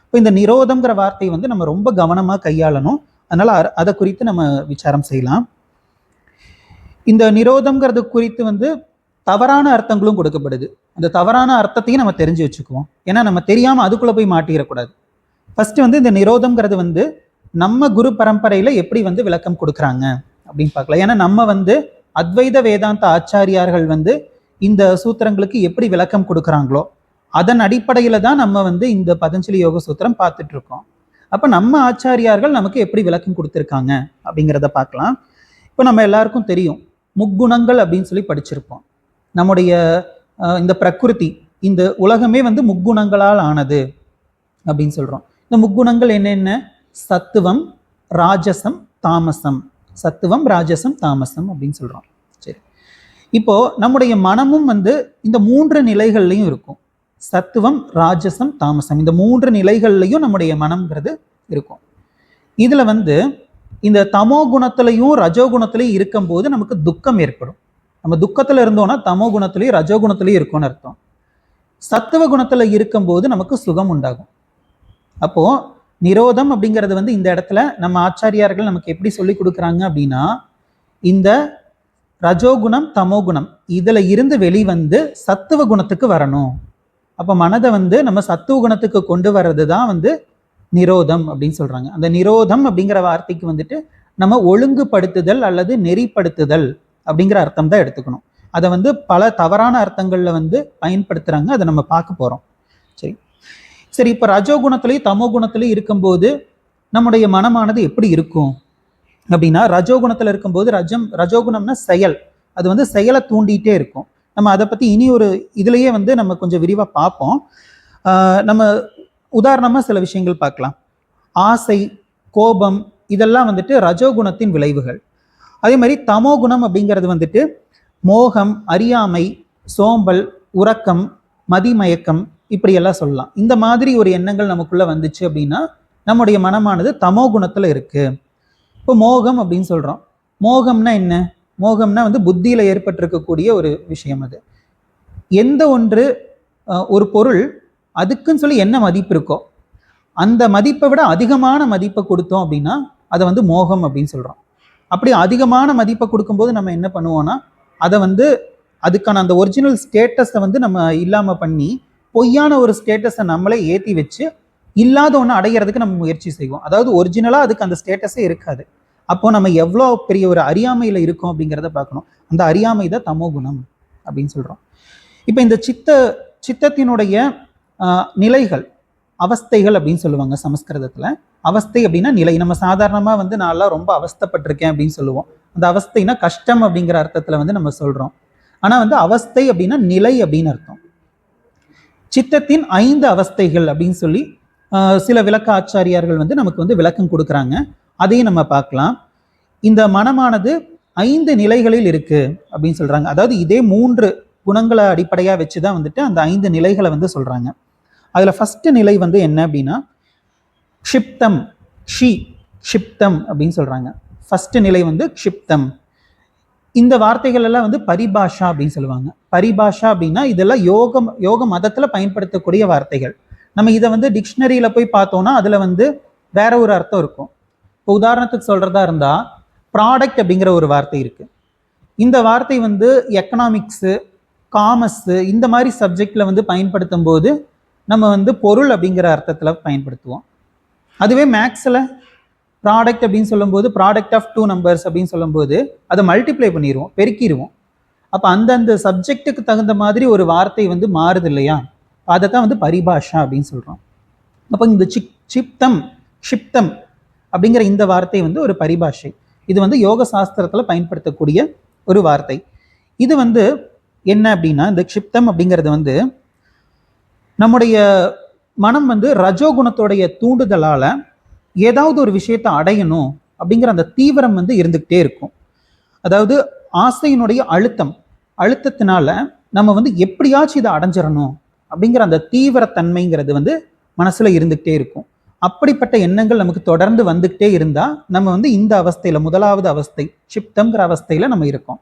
இப்போ இந்த நிரோதம்ங்கிற வார்த்தையை வந்து நம்ம ரொம்ப கவனமா கையாளணும். அதனால அதை குறித்து நம்ம விசாரம் செய்யலாம். இந்த நிரோதம்ங்கிறது குறித்து வந்து தவறான அர்த்தங்களும் கொடுக்கப்படுது. அந்த தவறான அர்த்தத்தையும் நம்ம தெரிஞ்சு வச்சுக்குவோம். ஏன்னா நம்ம தெரியாம அதுக்குள்ள போய் மாட்டிடக்கூடாது. ஃபர்ஸ்ட் வந்து இந்த நிரோதம்ங்கிறது வந்து நம்ம குரு பரம்பரையில எப்படி வந்து விளக்கம் கொடுக்குறாங்க அப்படின்னு பார்க்கலாம். ஏன்னா நம்ம வந்து அத்வைத வேதாந்த ஆச்சாரியார்கள் வந்து இந்த சூத்திரங்களுக்கு எப்படி விளக்கம் கொடுக்குறாங்களோ அதன் அடிப்படையில தான் நம்ம வந்து இந்த பதஞ்சலி யோக சூத்திரம் பார்த்துட்டு இருக்கோம். அப்ப நம்ம ஆச்சாரியார்கள் நமக்கு எப்படி விளக்கம் கொடுத்துருக்காங்க அப்படிங்கிறத பார்க்கலாம். இப்போ நம்ம எல்லாருக்கும் தெரியும், முக்குணங்கள் அப்படின்னு சொல்லி படிச்சிருப்போம். நம்முடைய இந்த பிரகிருதி, இந்த உலகமே வந்து முக்குணங்களால் ஆனது அப்படின்னு சொல்றோம். இந்த முக்குணங்கள் என்னென்ன? சத்துவம், ராஜசம், தாமசம். சத்துவம், ராஜசம், தாமசம் அப்படின்னு சொல்றோம். சரி, இப்போ நம்முடைய மனமும் வந்து இந்த 3 நிலைகள்லையும் இருக்கும். சத்துவம், ராஜசம், தாமசம், இந்த 3 நிலைகள்லையும் நம்முடைய மனம்ங்கிறது இருக்கும். இதுல வந்து இந்த தமோ குணத்திலையும் ரஜோ குணத்திலையும் இருக்கும்போது நமக்கு துக்கம் ஏற்படும். நம்ம துக்கத்துல இருந்தோம்னா தமோ குணத்திலையும் ரஜோ குணத்திலையும் இருக்கும்னு அர்த்தம். சத்துவ குணத்துல இருக்கும்போது நமக்கு சுகம் உண்டாகும். அப்போ நிரோதம் அப்படிங்கிறது வந்து இந்த இடத்துல நம்ம ஆச்சாரியார்கள் நமக்கு எப்படி சொல்லி கொடுக்குறாங்க அப்படின்னா, இந்த ரஜோகுணம், தமோகுணம் இதுல இருந்து வெளிவந்து சத்துவ குணத்துக்கு வரணும். அப்ப மனதை வந்து நம்ம சத்துவ குணத்துக்கு கொண்டு வர்றது தான் வந்து நிரோதம் அப்படின்னு சொல்றாங்க. அந்த நிரோதம் அப்படிங்கிற வார்த்தைக்கு வந்துட்டு நம்ம ஒழுங்குபடுத்துதல் அல்லது நெறிப்படுத்துதல் அப்படிங்கிற அர்த்தம் தான் எடுத்துக்கணும். அதை வந்து பல தவறான அர்த்தங்கள்ல வந்து பயன்படுத்துறாங்க. அதை நம்ம பார்க்க போறோம். சரி சரி இப்ப ரஜோகுணத்திலையும் தமோ குணத்திலையும் இருக்கும்போது நம்முடைய மனமானது எப்படி இருக்கும் அப்படின்னா, ரஜோகுணத்துல இருக்கும்போது ரஜோகுணம்னா செயல், அது வந்து செயலை தூண்டிகிட்டே இருக்கும். நம்ம அதை பத்தி இனி ஒரு இதுலயே வந்து நம்ம கொஞ்சம் விரிவா பார்ப்போம். நம்ம உதாரணமா சில விஷயங்கள் பார்க்கலாம். ஆசை, கோபம் இதெல்லாம் வந்துட்டு ரஜோகுணத்தின் விளைவுகள். அதே மாதிரி தமோ குணம் அப்படிங்கிறது வந்துட்டு மோகம், அறியாமை, சோம்பல், உறக்கம், மதிமயக்கம் இப்படி எல்லாம் சொல்லலாம். இந்த மாதிரி ஒரு எண்ணங்கள் நமக்குள்ள வந்துச்சு அப்படின்னா நம்முடைய மனமானது தமோ குணத்துல இருக்கு. இப்போ மோகம் அப்படின்னு சொல்றோம். மோகம்னா என்ன? மோகம்னா வந்து புத்தியில ஏற்பட்டிருக்கக்கூடிய ஒரு விஷயம். அது எந்த ஒன்று ஒரு பொருள் அதுக்குன்னு சொல்லி என்ன மதிப்பு இருக்கோ அந்த மதிப்பை விட அதிகமான மதிப்பை கொடுத்தோம் அப்படின்னா அதை வந்து மோகம் அப்படின்னு சொல்றோம். அப்படி அதிகமான மதிப்பை கொடுக்கும்போது நம்ம என்ன பண்ணுவோம்னா அதை வந்து அதுக்கான அந்த ஒரிஜினல் ஸ்டேட்டஸை வந்து நம்ம இல்லாம பண்ணி பொய்யான ஒரு ஸ்டேட்டஸை நம்மளே ஏற்றி வச்சு இல்லாத ஒன்று அடைகிறதுக்கு நம்ம முயற்சி செய்வோம். அதாவது ஒரிஜினலாக அதுக்கு அந்த ஸ்டேட்டஸே இருக்காது. அப்போ நம்ம எவ்வளோ பெரிய ஒரு அறியாமையில் இருக்கோம் அப்படிங்கிறத பார்க்கணும். அந்த அறியாமை தான் தமோ குணம் அப்படின்னு சொல்கிறோம். இப்போ இந்த சித்தத்தினுடைய நிலைகள், அவஸ்தைகள் அப்படின்னு சொல்லுவாங்க சமஸ்கிருதத்தில். அவஸ்தை அப்படின்னா நிலை. நம்ம சாதாரணமாக வந்து நான்லாம் ரொம்ப அவஸ்தைப்பட்டிருக்கேன் அப்படின்னு சொல்லுவோம். அந்த அவஸ்தைனா கஷ்டம் அப்படிங்கிற அர்த்தத்தில் வந்து நம்ம சொல்கிறோம். ஆனால் வந்து அவஸ்தை அப்படின்னா நிலை அப்படின்னு அர்த்தம். சித்தத்தின் 5 அவஸ்தைகள் அப்படின்னு சொல்லி சில விளக்க ஆச்சாரியார்கள் வந்து நமக்கு வந்து விளக்கம் கொடுக்குறாங்க. அதையும் நம்ம பார்க்கலாம். இந்த மனமானது 5 நிலைகளில் இருக்கு அப்படின்னு சொல்றாங்க. அதாவது இதே 3 குணங்களை அடிப்படையா வச்சுதான் வந்துட்டு அந்த 5 நிலைகளை வந்து சொல்றாங்க. அதுல ஃபர்ஸ்ட் நிலை வந்து என்ன அப்படின்னா க்ஷிப்தம், க்ஷிப்தம் அப்படின்னு சொல்றாங்க. ஃபர்ஸ்ட் நிலை வந்து க்ஷிப்தம். இந்த வார்த்தைகள் எல்லாம் வந்து பரிபாஷா அப்படின்னு சொல்லுவாங்க. பரிபாஷா அப்படின்னா இதெல்லாம் யோக மதத்துல பயன்படுத்தக்கூடிய வார்த்தைகள். நம்ம இதை வந்து டிக்ஷனரியில போய் பார்த்தோம்னா அதுல வந்து வேற ஒரு அர்த்தம் இருக்கும். இப்போ உதாரணத்துக்கு சொல்றதா இருந்தா ப்ராடக்ட் அப்படிங்கிற ஒரு வார்த்தை இருக்கு. இந்த வார்த்தை வந்து எக்கனாமிக்ஸு, காமர்ஸு இந்த மாதிரி சப்ஜெக்ட்ல வந்து பயன்படுத்தும் போது நம்ம வந்து பொருள் அப்படிங்கிற அர்த்தத்துல பயன்படுத்துவோம். அதுவே மேக்ஸில் ப்ராடக்ட் அப்படின்னு சொல்லும்போது ப்ராடக்ட் ஆஃப் 2 நம்பர்ஸ் அப்படின்னு சொல்லும்போது அதை மல்டிப்ளை பண்ணிடுவோம், பெருக்கிடுவோம். அப்போ அந்தந்த சப்ஜெக்டுக்கு தகுந்த மாதிரி ஒரு வார்த்தை வந்து மாறுது இல்லையா? அதை தான் வந்து பரிபாஷா அப்படின்னு சொல்கிறோம். அப்போ இந்த க்ஷிப்தம் அப்படிங்கிற இந்த வார்த்தை வந்து ஒரு பரிபாஷை. இது வந்து யோக சாஸ்திரத்தில் பயன்படுத்தக்கூடிய ஒரு வார்த்தை. இது வந்து என்ன அப்படின்னா இந்த க்ஷிப்தம் அப்படிங்கிறது வந்து நம்முடைய மனம் வந்து ரஜோகுணத்தோடைய தூண்டுதலால ஏதாவது ஒரு விஷயத்தை அடையணும் அப்படிங்கிற அந்த தீவிரம் வந்து இருந்துகிட்டே இருக்கும். அதாவது ஆசையினுடைய அழுத்தத்தினால நம்ம வந்து எப்படியாச்சும் இதை அடைஞ்சிடணும் அப்படிங்கிற அந்த தீவிரத்தன்மைங்கிறது வந்து மனசுல இருந்துகிட்டே இருக்கும். அப்படிப்பட்ட எண்ணங்கள் நமக்கு தொடர்ந்து வந்துகிட்டே இருந்தா நம்ம வந்து இந்த அவஸ்தையில, முதலாவது அவஸ்தை க்ஷிப்தம்ங்கிற அவஸ்தையில நம்ம இருக்கோம்.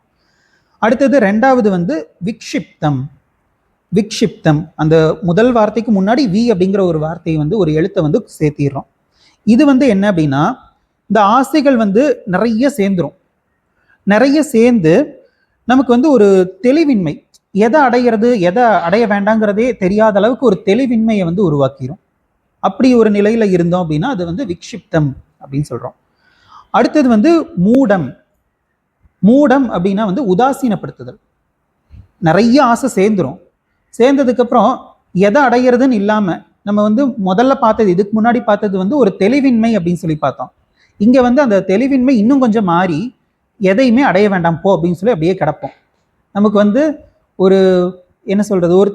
அடுத்தது 2வது வந்து விக்ஷிப்தம். அந்த முதல் வார்த்தைக்கு முன்னாடி வி அப்படிங்கிற ஒரு வார்த்தையை வந்து ஒரு எழுத்தை வந்து சேர்த்திடுறோம். இது வந்து என்ன அப்படின்னா இந்த ஆசைகள் வந்து நிறைய சேர்ந்து நமக்கு வந்து ஒரு தெளிவின்மை, எதை அடைகிறது எதை அடைய வேண்டாங்கிறதே தெரியாத அளவுக்கு ஒரு தெளிவின்மையை வந்து உருவாக்கிடும். அப்படி ஒரு நிலையில இருந்தோம் அப்படின்னா அது வந்து விக்ஷிப்தம் அப்படின்னு சொல்றோம். அடுத்தது வந்து மூடம் அப்படின்னா வந்து உதாசீனப்படுத்துதல். நிறைய ஆசை சேர்ந்ததுக்கு அப்புறம் எதை அடைகிறதுன்னு இல்லாம நம்ம வந்து முதல்ல பார்த்தது, இதுக்கு முன்னாடி பார்த்தது வந்து ஒரு தெளிவின்மை அப்படின்னு சொல்லி பார்த்தோம். இங்க வந்து அந்த தெளிவின்மை இன்னும் கொஞ்சம் மாறி எதையுமே அடைய வேண்டாம் போ அப்படின்னு சொல்லி அப்படியே கிடப்போம். நமக்கு வந்து ஒரு என்ன சொல்றது, ஒரு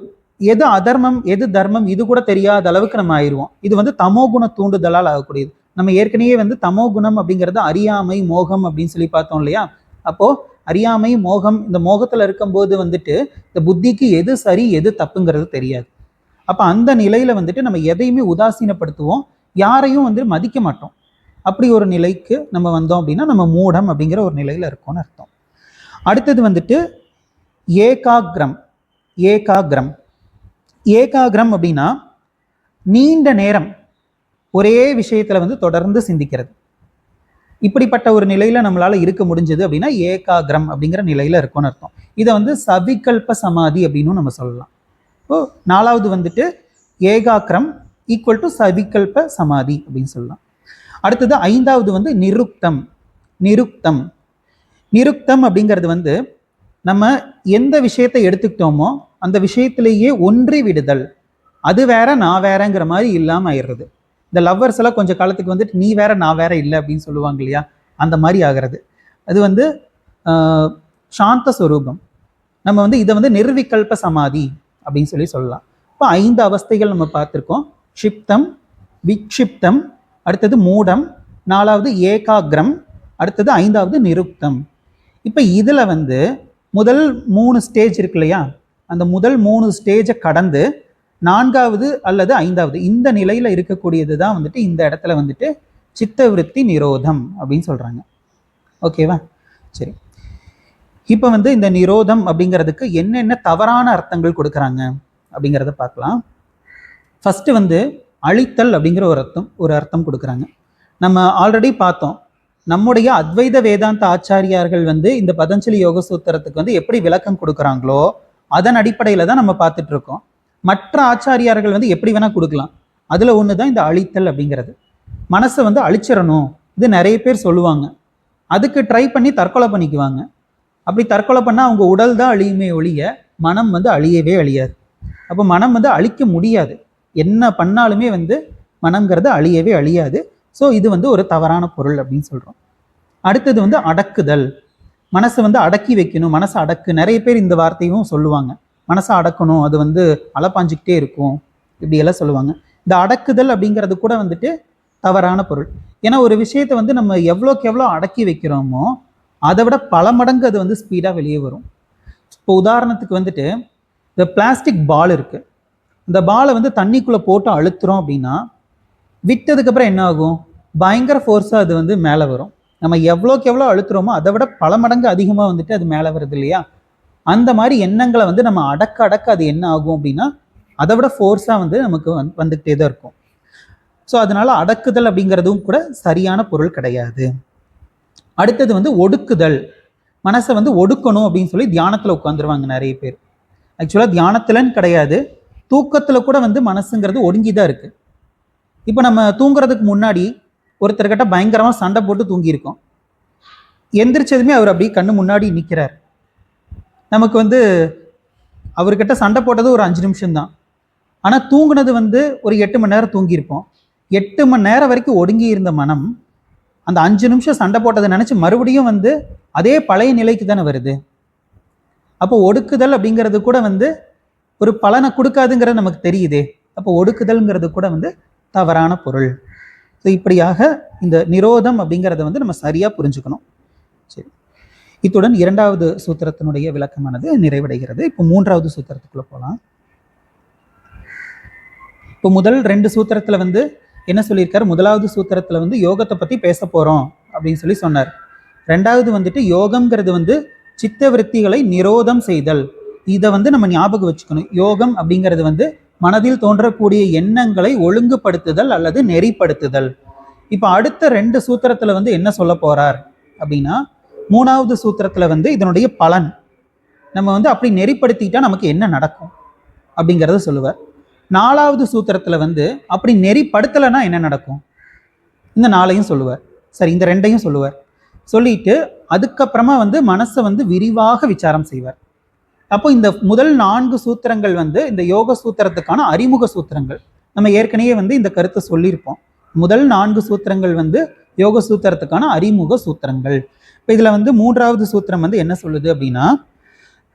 எது அதர்மம் எது தர்மம் இது கூட தெரியாத அளவுக்கு நம்ம ஆயிடுவோம். இது வந்து தமோகுண தூண்டுதலால் ஆகக்கூடியது. நம்ம ஏற்கனவே வந்து தமோகுணம் அப்படிங்கிறது அறியாமை, மோகம் அப்படின்னு சொல்லி பார்த்தோம் இல்லையா? அப்போ அறியாமை, மோகம், இந்த மோகத்துல இருக்கும்போது வந்துட்டு இந்த புத்திக்கு எது சரி எது தப்புங்கிறது தெரியாது. அப்ப அந்த நிலையில வந்துட்டு நம்ம எதையுமே உதாசீனப்படுத்துவோம், யாரையும் வந்து மதிக்க மாட்டோம். அப்படி ஒரு நிலைக்கு நம்ம வந்தோம் அப்படின்னா நம்ம மூடம் அப்படிங்கிற ஒரு நிலையில இருக்கோம்னு அர்த்தம். அடுத்தது வந்துட்டு ஏகாகிரம் அப்படின்னா நீண்ட நேரம் ஒரே விஷயத்துல வந்து தொடர்ந்து சிந்திக்கிறது. இப்படிப்பட்ட ஒரு நிலையில நம்மளால இருக்க முடிஞ்சது அப்படின்னா ஏகாகிரம் அப்படிங்கிற நிலையில இருக்கும்னு அர்த்தம். இதை வந்து சவிகல்ப சமாதி அப்படின்னு நம்ம சொல்லலாம். இப்போ 4வது வந்துட்டு ஏகாகிரம் ஈக்குவல் டு சவிகல்ப சமாதி அப்படின்னு சொல்லலாம். அடுத்தது 5வது வந்து நிருக்தம் அப்படிங்கிறது வந்து நம்ம எந்த விஷயத்தை எடுத்துக்கிட்டோமோ அந்த விஷயத்திலேயே ஒன்றி விடுதல். அது வேற நான் வேறங்கிற மாதிரி இல்லாம ஆயிடுறது. இந்த லவ்வர்ஸ் எல்லாம் கொஞ்சம் காலத்துக்கு வந்துட்டு நீ வேற நான் வேற இல்லை அப்படின்னு சொல்லுவாங்க இல்லையா? அந்த மாதிரி ஆகிறது. அது வந்து சாந்த ஸ்வரூபம். நம்ம வந்து இதை வந்து நிர்விகல்ப சமாதி அப்படின்னு சொல்லலாம். இப்போ 5 அவஸ்தைகள் நம்ம பார்த்துருக்கோம். க்ஷிப்தம், விக்ஷிப்தம், அடுத்தது மூடம், 4வது ஏகாகிரம், அடுத்தது 5வது நிருக்தம். இப்போ இதுல வந்து முதல் 3 ஸ்டேஜ் இருக்கு இல்லையா? அந்த முதல் 3 ஸ்டேஜை கடந்து 4வது அல்லது 5வது இந்த நிலையில இருக்கக்கூடியது தான் வந்துட்டு இந்த இடத்துல வந்துட்டு சித்தவிருத்தி நிரோதம் அப்படின்னு சொல்றாங்க. ஓகேவா? சரி, இப்போ வந்து இந்த நிரோதம் அப்படிங்கிறதுக்கு என்னென்ன தவறான அர்த்தங்கள் கொடுக்குறாங்க அப்படிங்கிறத பார்க்கலாம். ஃபர்ஸ்ட் வந்து அழித்தல் அப்படிங்கிற ஒரு அர்த்தம் கொடுக்குறாங்க. நம்ம ஆல்ரெடி பார்த்தோம், நம்முடைய அத்வைத வேதாந்த ஆச்சாரியார்கள் வந்து இந்த பதஞ்சலி யோக சூத்திரத்துக்கு வந்து எப்படி விளக்கம் கொடுக்குறாங்களோ அதன் அடிப்படையில தான் நம்ம பார்த்துட்டு இருக்கோம். மற்ற ஆச்சாரியார்கள் வந்து எப்படி வேணா கொடுக்கலாம். அதுல ஒண்ணுதான் இந்த அழித்தல் அப்படிங்கிறது. மனசை வந்து அழிச்சிடணும், இது நிறைய பேர் சொல்லுவாங்க. அதுக்கு ட்ரை பண்ணி தற்கொலை பண்ணிக்குவாங்க. அப்படி தற்கொலை பண்ணா அவங்க உடல் தான் அழியுமே ஒழிய மனம் வந்து அழியவே அழியாது. அப்போ மனம் வந்து அழிக்க முடியாது, என்ன பண்ணாலுமே வந்து மனம்ங்கிறது அழியவே அழியாது. ஸோ இது வந்து ஒரு தவறான பொருள் அப்படின்னு சொல்றோம். அடுத்தது வந்து அடக்குதல், மனசை வந்து அடக்கி வைக்கணும், மனசை அடக்கு. நிறைய பேர் இந்த வார்த்தையும் சொல்லுவாங்க, மனசை அடக்கணும், அது வந்து அலப்பாஞ்சிக்கிட்டே இருக்கும், இப்படி எல்லாம் சொல்லுவாங்க. இந்த அடக்குதல் அப்படிங்கிறது கூட வந்துட்டு தவறான பொருள். ஏன்னா ஒரு விஷயத்தை வந்து நம்ம எவ்வளோக்கு எவ்வளோ அடக்கி வைக்கிறோமோ அதை விட பல மடங்கு அது வந்து ஸ்பீடாக வெளியே வரும். இப்போ உதாரணத்துக்கு வந்துட்டு இந்த பிளாஸ்டிக் பால் இருக்கு, இந்த பாலை வந்து தண்ணிக்குள்ளே போட்டு அழுத்துறோம் அப்படின்னா விட்டதுக்கப்புறம் என்ன ஆகும், பயங்கர ஃபோர்ஸாக அது வந்து மேலே வரும். நம்ம எவ்வளோக்கு எவ்வளோ அழுத்துறோமோ அதை விட பல மடங்கு அதிகமாக வந்துட்டு அது மேலே வருது இல்லையா? அந்த மாதிரி எண்ணங்களை வந்து நம்ம அடக்க அடக்க அது என்ன ஆகும் அப்படின்னா அதை விட ஃபோர்ஸாக வந்து நமக்கு வந்துக்கிட்டே தான் இருக்கும். ஸோ அதனால அடக்குதல் அப்படிங்கிறதும் கூட சரியான பொருள் கிடையாது. அடுத்தது வந்து ஒடுக்குதல், மனசை வந்து ஒடுக்கணும் அப்படின்னு சொல்லி தியானத்தில் உட்காந்துருவாங்க நிறைய பேர். ஆக்சுவலாக தியானத்துலன்னு கிடையாது, தூக்கத்தில் கூட வந்து மனசுங்கிறது ஒடுங்கி தான் இருக்கு. இப்போ நம்ம தூங்குறதுக்கு முன்னாடி ஒருத்தர்கிட்ட பயங்கரமாக சண்டை போட்டு தூங்கியிருக்கோம். எந்திரிச்சதுமே அவர் அப்படி கண்ணு முன்னாடி நிற்கிறார். நமக்கு வந்து அவர்கிட்ட சண்டை போட்டது ஒரு 5 நிமிஷம் தான், ஆனால் தூங்குனது வந்து ஒரு 8 மணி நேரம் தூங்கியிருப்போம். 8 மணி நேரம் வரைக்கும் ஒடுங்கி இருந்த மனம் அந்த 5 நிமிஷம் சண்டை போட்டதை நினச்சி மறுபடியும் வந்து அதே பழைய நிலைக்கு தானே வருது. அப்போ ஒடுக்குதல் அப்படிங்கிறது கூட வந்து ஒரு பலனை கொடுக்காதுங்கிறது நமக்கு தெரியுதே. அப்போ ஒடுக்குதல்ங்கிறது கூட வந்து தவறான பொருள். ஸோ இப்படியாக இந்த நிரோதம் அப்படிங்கிறத வந்து நம்ம சரியாக புரிஞ்சுக்கணும். சரி, இத்துடன் 2வது சூத்திரத்தினுடைய விளக்கமானது நிறைவடைகிறது. இப்போ 3வது சூத்திரத்துக்குள்ள போகலாம். இப்போ முதல் 2 சூத்திரத்தில் வந்து என்ன சொல்லியிருக்காரு, 1வது சூத்திரத்தில் வந்து யோகத்தை பற்றி பேச போகிறோம் அப்படின்னு சொல்லி சொன்னார். 2வது வந்துட்டு யோகம்ங்கிறது வந்து சித்த விருத்திகளை நிரோதம் செய்தல். இதை வந்து நம்ம ஞாபகம் வச்சுக்கணும். யோகம் அப்படிங்கிறது வந்து மனதில் தோன்றக்கூடிய எண்ணங்களை ஒழுங்குபடுத்துதல் அல்லது நெறிப்படுத்துதல். இப்போ அடுத்த 2 சூத்திரத்தில் வந்து என்ன சொல்ல போறார் அப்படின்னா, 3வது சூத்திரத்தில் வந்து இதனுடைய பலன், நம்ம வந்து அப்படி நெறிப்படுத்திட்டா நமக்கு என்ன நடக்கும் அப்படிங்கிறத சொல்லுவார். 4வது சூத்திரத்தில் வந்து அப்படி நெறிப்படுத்தலைன்னா என்ன நடக்கும், இந்த 4ஐயும் சொல்லுவார். சரி, இந்த 2ஐயும் சொல்லுவார். சொல்லிட்டு அதுக்கப்புறமா வந்து மனசை வந்து விரிவாக விசாரம் செய்வார். அப்போ இந்த முதல் 4 சூத்திரங்கள் வந்து இந்த யோக சூத்திரத்துக்கான அறிமுக சூத்திரங்கள். நம்ம ஏற்கனவே வந்து இந்த கருத்தை சொல்லியிருப்போம். முதல் 4 சூத்திரங்கள் வந்து யோக சூத்திரத்துக்கான அறிமுக சூத்திரங்கள். இப்போ இதில் வந்து 3வது சூத்திரம் வந்து என்ன சொல்லுது அப்படின்னா,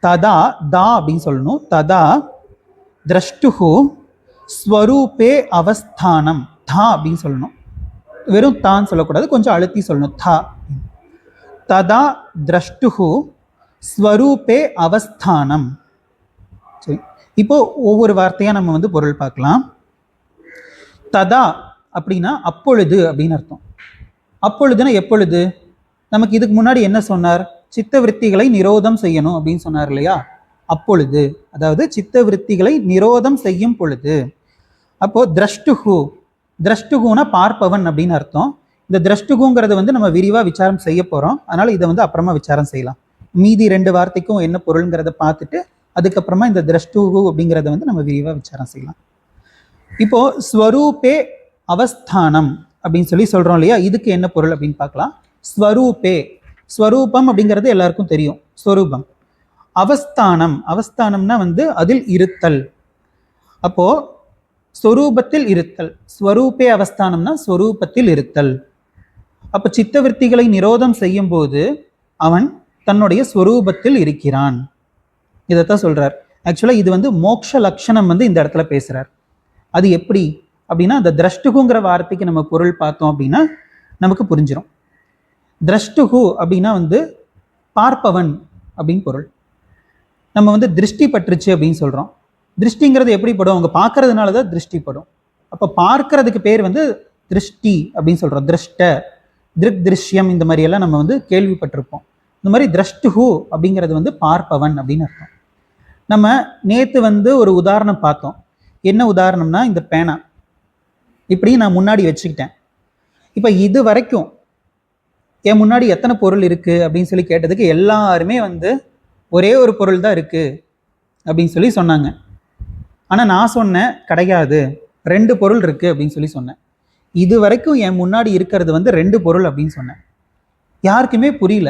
ததா தா அப்படின்னு சொல்லணும். ததா திரஷ்டுஹு ஸ்வரூபே அவஸ்தானம். தா அப்படின்னு சொல்லணும், வெறும் தான் சொல்லக்கூடாது, கொஞ்சம் அழுத்தி சொல்லணும். தா. ததா திரஷ்டுஹு ஸ்வரூபே அவஸ்தானம். சரி, இப்போ ஒவ்வொரு வார்த்தையா நம்ம வந்து பொருள் பார்க்கலாம். ததா அப்படின்னா அப்பொழுது அப்படின்னு அர்த்தம். அப்பொழுதுன்னா எப்பொழுது? நமக்கு இதுக்கு முன்னாடி என்ன சொன்னார், சித்த விருத்திகளை நிரோதம் செய்யணும் அப்படின்னு சொன்னார் இல்லையா? அப்பொழுது, அதாவது சித்த விருத்திகளை நிரோதம் செய்யும் பொழுது. அப்போ திரஷ்டுகு, திரஷ்டுகுனா பார்ப்பவன் அப்படின்னு அர்த்தம். இந்த திரஷ்டுகுங்கிறது வந்து நம்ம விரிவா விசாரம் செய்ய போறோம், அதனால இதை வந்து அப்புறமா விசாரம் செய்யலாம். மீதி 2 வார்த்தைக்கும் என்ன பொருள்ங்கிறத பார்த்துட்டு அதுக்கப்புறமா இந்த திரஷ்டுகு அப்படிங்கிறத வந்து நம்ம விரிவா விசாரம் செய்யலாம். இப்போ ஸ்வரூபே அவஸ்தானம் அப்படின்னு சொல்லி சொல்றோம் இல்லையா, இதுக்கு என்ன பொருள் அப்படின்னு பார்க்கலாம். ஸ்வரூபே, ஸ்வரூபம் அப்படிங்கிறது எல்லாருக்கும் தெரியும், ஸ்வரூபம். அவஸ்தானம், அவஸ்தானம்னா வந்து அதில் இருத்தல். அப்போ ஸ்வரூபத்தில் இருத்தல். ஸ்வரூபே அவஸ்தானம்னா ஸ்வரூபத்தில் இருத்தல். அப்போ சித்தவிருத்திகளை நிரோதம் செய்யும் போது அவன் தன்னுடைய ஸ்வரூபத்தில் இருக்கிறான். இதைத்தான் சொல்றார். ஆக்சுவலாக இது வந்து மோட்ச லட்சணம் வந்து இந்த இடத்துல பேசுறார். அது எப்படி அப்படின்னா, அந்த திரஷ்டுகுங்கிற வார்த்தைக்கு நம்ம பொருள் பார்த்தோம் அப்படின்னா நமக்கு புரிஞ்சிடும். திரஷ்டுகு அப்படின்னா வந்து பார்ப்பவன் அப்படின்னு பொருள். நம்ம வந்து திருஷ்டி பற்றுச்சு அப்படின்னு சொல்றோம். திருஷ்டிங்கிறது எப்படி படும்? அவங்க பார்க்கறதுனால தான் திருஷ்டி படும். அப்போ பார்க்கறதுக்கு பேர் வந்து திருஷ்டி அப்படின்னு சொல்கிறோம். திருஷ்ட, திருக் திருஷ்யம், இந்த மாதிரி எல்லாம் நம்ம வந்து கேள்விப்பட்டிருப்போம். இந்த மாதிரி திரஷ்டுஹு அப்படிங்கிறது வந்து பார்ப்பவன் அப்படின்னு அர்த்தம். நம்ம நேற்று வந்து ஒரு உதாரணம் பார்த்தோம். என்ன உதாரணம்னா, இந்த பேனா இப்படி நான் முன்னாடி வச்சுக்கிட்டேன். இப்போ இது வரைக்கும் என் முன்னாடி எத்தனை பொருள் இருக்குது அப்படின்னு சொல்லி கேட்டதுக்கு எல்லாருமே வந்து ஒரே ஒரு பொருள் தான் இருக்குது அப்படின்னு சொல்லி சொன்னாங்க. ஆனால் நான் சொன்னேன் கிடையாது, 2 பொருள் இருக்குது அப்படின்னு சொல்லி சொன்னேன். இது வரைக்கும் என் முன்னாடி இருக்கிறது வந்து 2 பொருள் அப்படின்னு சொன்னேன். யாருக்குமே புரியல.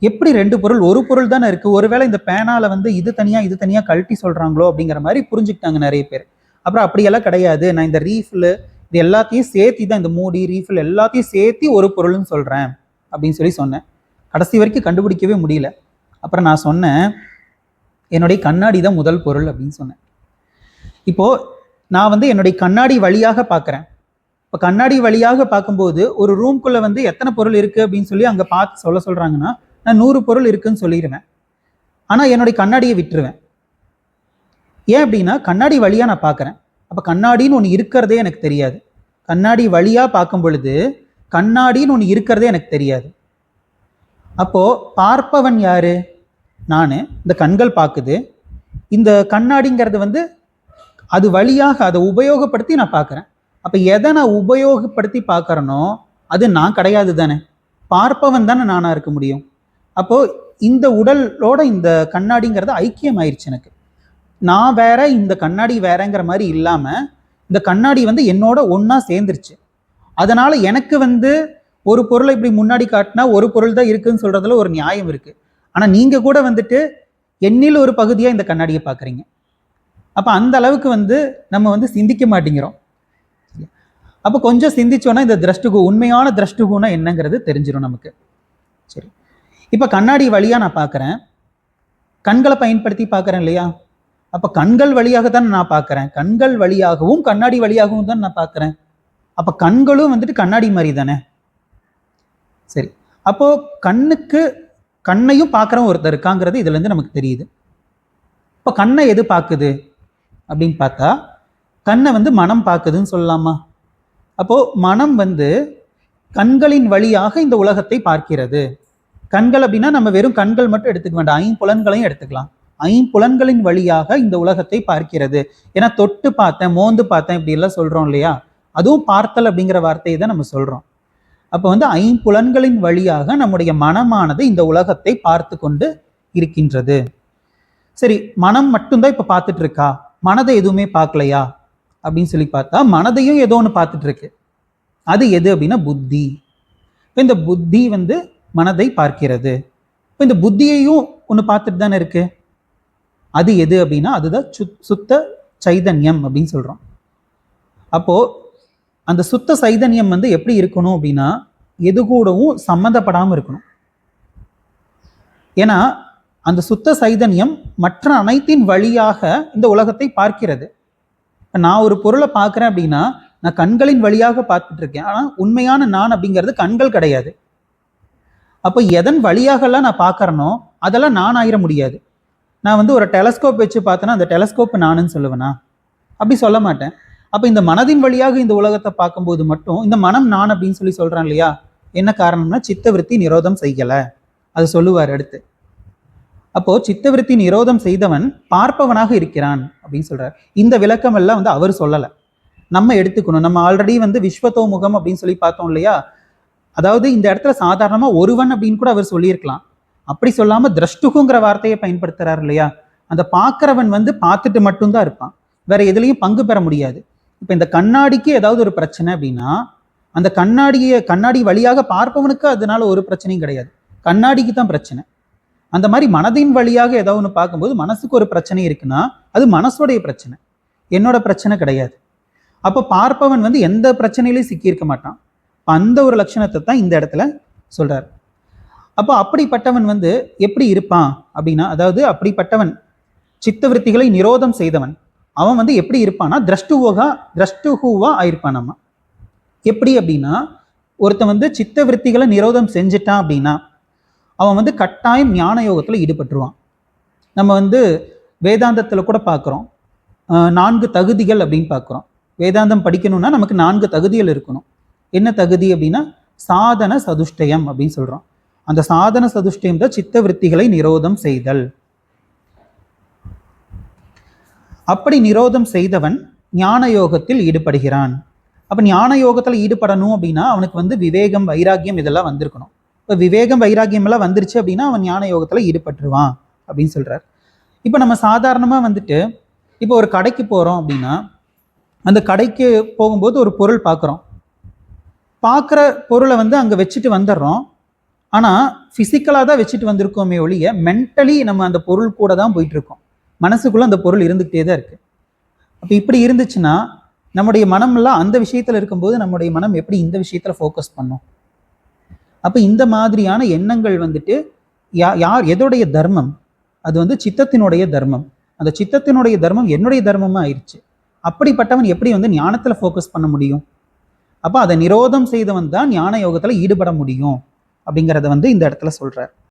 எப்படி 2 பொருள்? ஒரு பொருள் தானே இருக்குது. ஒருவேளை இந்த பேனால வந்து இது தனியாக கழட்டி சொல்கிறாங்களோ அப்படிங்கிற மாதிரி புரிஞ்சுக்கிட்டாங்க நிறைய பேர். அப்புறம் அப்படியெல்லாம் கிடையாது, நான் இந்த ரீஃபில் இது எல்லாத்தையும் சேர்த்தி தான், இந்த மூடி ரீஃபில் எல்லாத்தையும் சேர்த்தி ஒரு பொருள்னு சொல்கிறேன் அப்படின்னு சொல்லி சொன்னேன். கடைசி வரைக்கும் கண்டுபிடிக்கவே முடியல. அப்புறம் நான் சொன்னேன், என்னுடைய கண்ணாடி தான் முதல் பொருள் அப்படின்னு சொன்னேன். இப்போது நான் வந்து என்னுடைய கண்ணாடி வழியாக பார்க்குறேன். இப்போ கண்ணாடி வழியாக பார்க்கும்போது ஒரு ரூம்குள்ளே வந்து எத்தனை பொருள் இருக்குது அப்படின்னு சொல்லி அங்கே பார்த்து சொல்கிறாங்கன்னா நான் 100 பொருள் இருக்குன்னு சொல்லிடுவேன். ஆனால் என்னுடைய கண்ணாடியை விட்டுருவேன். ஏன் அப்படின்னா கண்ணாடி வழியாக நான் பார்க்குறேன். அப்போ கண்ணாடின்னு ஒன்று இருக்கிறதே எனக்கு தெரியாது. கண்ணாடி வழியாக பார்க்கும் பொழுது கண்ணாடின்னு ஒன்று இருக்கிறதே எனக்கு தெரியாது. அப்போது பார்ப்பவன் யாரு? நான். இந்த கண்கள் பார்க்குது. இந்த கண்ணாடிங்கிறது வந்து அது வழியாக அதை உபயோகப்படுத்தி நான் பார்க்குறேன். அப்போ எதை நான் உபயோகப்படுத்தி பார்க்குறேனோ அது நான் கிடையாது தானே, பார்ப்பவன் தானே நானாக இருக்க முடியும். அப்போது இந்த உடலோட இந்த கண்ணாடிங்கிறது ஐக்கியம் ஆயிடுச்சு எனக்கு. நான் வேற, இந்த கண்ணாடி வேறங்கிற மாதிரி இல்லாமல் இந்த கண்ணாடி வந்து என்னோட ஒன்றா சேர்ந்துருச்சு. அதனால் எனக்கு வந்து ஒரு பொருளை இப்படி முன்னாடி காட்டினா ஒரு பொருள் தான் இருக்குன்னு சொல்கிறதுல ஒரு நியாயம் இருக்குது. ஆனால் நீங்கள் கூட வந்துட்டு என்னில் ஒரு பகுதியாக இந்த கண்ணாடியை பார்க்குறீங்க. அப்போ அந்த அளவுக்கு வந்து நம்ம வந்து சிந்திக்க மாட்டேங்கிறோம். அப்போ கொஞ்சம் சிந்திச்சோன்னா இந்த திரஷ்டுகு, உண்மையான திரஷ்டுகுன்னா என்னங்கிறது தெரிஞ்சிடும் நமக்கு. சரி, இப்போ கண்ணாடி வழியாக நான் பார்க்குறேன், கண்களை பயன்படுத்தி பார்க்குறேன் இல்லையா? அப்போ கண்கள் வழியாக தான் நான் பார்க்குறேன். கண்கள் வழியாகவும் கண்ணாடி வழியாகவும் தான் நான் பார்க்குறேன். அப்போ கண்களும் வந்துட்டு கண்ணாடி மாதிரி தானே. சரி, அப்போது கண்ணையும் பார்க்குறவன் ஒருத்தர் இருக்காங்கிறது இதுலேருந்து நமக்கு தெரியுது. இப்போ கண்ணை எது பார்க்குது அப்படின்னு பார்த்தா கண்ணை வந்து மனம் பார்க்குதுன்னு சொல்லலாமா? அப்போது மனம் வந்து கண்களின் வழியாக இந்த உலகத்தை பார்க்கிறது. கண்கள் அப்படின்னா நம்ம வெறும் கண்கள் மட்டும் எடுத்துக்க வேண்டாம், 5 புலன்களையும் எடுத்துக்கலாம். 5 புலன்களின் வழியாக இந்த உலகத்தை பார்க்கிறது. ஏன்னா தொட்டு பார்த்தேன், மோந்து பார்த்தேன் இப்படி எல்லாம் சொல்கிறோம் இல்லையா? அதுவும் பார்த்தல் அப்படிங்கிற வார்த்தையை தான் நம்ம சொல்கிறோம். அப்போ வந்து 5 புலன்களின் வழியாக நம்முடைய மனமானது இந்த உலகத்தை பார்த்து கொண்டு இருக்கின்றது. சரி, மனம் மட்டும்தான் இப்போ பார்த்துட்டு இருக்கா, மனதை எதுவுமே பார்க்கலையா அப்படின்னு சொல்லி பார்த்தா மனதையும் ஏதோ ஒன்று பார்த்துட்டு இருக்கு. அது எது அப்படின்னா புத்தி. இப்போ இந்த புத்தி வந்து மனதை பார்க்கிறது. இப்போ இந்த புத்தியையும் ஒன்று பார்த்துட்டு தானே இருக்கு. அது எது அப்படின்னா அதுதான் சுத்த சைதன்யம் அப்படின்னு சொல்கிறோம். அப்போது அந்த சுத்த சைதன்யம் வந்து எப்படி இருக்கணும் அப்படின்னா எது கூடவும் சம்மந்தப்படாமல் இருக்கணும். ஏன்னா அந்த சுத்த சைதன்யம் மற்ற அனைத்தின் வழியாக இந்த உலகத்தை பார்க்கிறது. நான் ஒரு பொருளை பார்க்குறேன் அப்படின்னா நான் கண்களின் வழியாக பார்த்துட்டு இருக்கேன். ஆனால் உண்மையான நான் அப்படிங்கிறது கண்கள் கிடையாது. அப்போ எதன் வழியாகலாம் நான் பார்க்குறேனோ அதெல்லாம் நான் ஆயிட முடியாது. நான் வந்து ஒரு டெலஸ்கோப் வச்சு பார்த்தேன்னா அந்த டெலஸ்கோப் நானுன்னு சொல்லுவேனா? அப்படி சொல்ல மாட்டேன். அப்போ இந்த மனதின் வழியாக இந்த உலகத்தை பார்க்கும்போது மட்டும் இந்த மனம் நான் அப்படின்னு சொல்லி சொல்கிறேன் இல்லையா? என்ன காரணம்னா சித்தவிருத்தி நிரோதம் செய்யலை, அது சொல்லுவார் அடுத்து. அப்போது சித்தவிருத்தி நிரோதம் செய்தவன் பார்ப்பவனாக இருக்கிறான் அப்படின்னு சொல்கிறார். இந்த விளக்கம் எல்லாம் வந்து அவர் சொல்லலை, நம்ம எடுத்துக்கணும். நம்ம ஆல்ரெடி வந்து விஸ்வத்தோமுகம் அப்படின்னு சொல்லி பார்த்தோம் இல்லையா? அதாவது இந்த இடத்துல சாதாரணமாக ஒருவன் அப்படின்னு கூட அவர் சொல்லியிருக்கலாம். அப்படி சொல்லாமல் திரஷ்டுகுங்கிற வார்த்தையை பயன்படுத்துகிறார் இல்லையா? அந்த பார்க்குறவன் வந்து பார்த்துட்டு மட்டும்தான் இருப்பான், வேற எதுலையும் பங்கு பெற முடியாது. இப்போ இந்த கண்ணாடிக்கு ஏதாவது ஒரு பிரச்சனை அப்படின்னா அந்த கண்ணாடி வழியாக பார்ப்பவனுக்கு அதனால ஒரு பிரச்சனையும் கிடையாது, கண்ணாடிக்கு தான் பிரச்சனை. அந்த மாதிரி மனதின் வழியாக ஏதாவது ஒன்று பார்க்கும்போது மனசுக்கு ஒரு பிரச்சனை இருக்குன்னா அது மனசோடைய பிரச்சனை, என்னோட பிரச்சனை கிடையாது. அப்போ பார்ப்பவன் வந்து எந்த பிரச்சனையிலையும் சிக்கியிருக்க மாட்டான். அந்த ஒரு லட்சணத்தை தான் இந்த இடத்துல சொல்றார். அப்போ அப்படிப்பட்டவன் வந்து எப்படி இருப்பான் அப்படின்னா, அதாவது அப்படிப்பட்டவன் சித்தவிருத்திகளை நிரோதம் செய்தவன் அவன் வந்து எப்படி இருப்பான்னா திரஷ்டுகுவா ஆயிருப்பான். நம்ம எப்படி அப்படின்னா, ஒருத்தன் வந்து சித்தவிருத்திகளை நிரோதம் செஞ்சிட்டான் அப்படின்னா அவன் வந்து கட்டாயம் ஞான யோகத்தில் ஈடுபட்டுருவான். நம்ம வந்து வேதாந்தத்தில் கூட பார்க்குறோம், 4 தகுதிகள் அப்படின்னு பார்க்குறோம். வேதாந்தம் படிக்கணும்னா நமக்கு 4 தகுதிகள் இருக்கணும். என்ன தகுதி அப்படின்னா சாதன சதுஷ்டயம் அப்படின்னு சொல்றோம். அந்த சாதன சதுஷ்டயம் தான் சித்த விருத்திகளை நிரோதம் செய்தல். அப்படி நிரோதம் செய்தவன் ஞான யோகத்தில் ஈடுபடுகிறான். அப்ப ஞான யோகத்துல ஈடுபடணும் அப்படின்னா அவனுக்கு வந்து விவேகம் வைராக்கியம் இதெல்லாம் வந்திருக்கணும். இப்ப விவேகம் வைராக்கியம் எல்லாம் வந்துருச்சு அப்படின்னா அவன் ஞான யோகத்துல ஈடுபட்டுருவான் அப்படின்னு சொல்றார். இப்ப நம்ம சாதாரணமா வந்துட்டு இப்போ ஒரு கடைக்கு போறோம் அப்படின்னா அந்த கடைக்கு போகும்போது ஒரு பொருள் பார்க்குறோம். பார்க்குற பொருளை வந்து அங்கே வச்சுட்டு வந்துடுறோம். ஆனால் ஃபிசிக்கலாக தான் வச்சுட்டு வந்திருக்கோமே ஒழிய மென்டலி நம்ம அந்த பொருள் கூட தான் போயிட்டு இருக்கோம். மனசுக்குள்ள அந்த பொருள் இருந்துகிட்டே தான் இருக்கு. அப்போ இப்படி இருந்துச்சுன்னா நம்முடைய மனம்லாம் அந்த விஷயத்துல இருக்கும்போது நம்முடைய மனம் எப்படி இந்த விஷயத்துல ஃபோக்கஸ் பண்ணும்? அப்போ இந்த மாதிரியான எண்ணங்கள் வந்துட்டு யார் எதோடைய தர்மம்? அது வந்து சித்தத்தினுடைய தர்மம். அந்த சித்தத்தினுடைய தர்மம் என்னுடைய தர்மமா ஆயிடுச்சு. அப்படிப்பட்டவன் எப்படி வந்து ஞானத்துல ஃபோக்கஸ் பண்ண முடியும்? அப்போ அதை நிரோதம் செய்தவன் தான் ஞான யோகத்துல ஈடுபட முடியும் அப்படிங்கிறத வந்து இந்த இடத்துல சொல்றார்.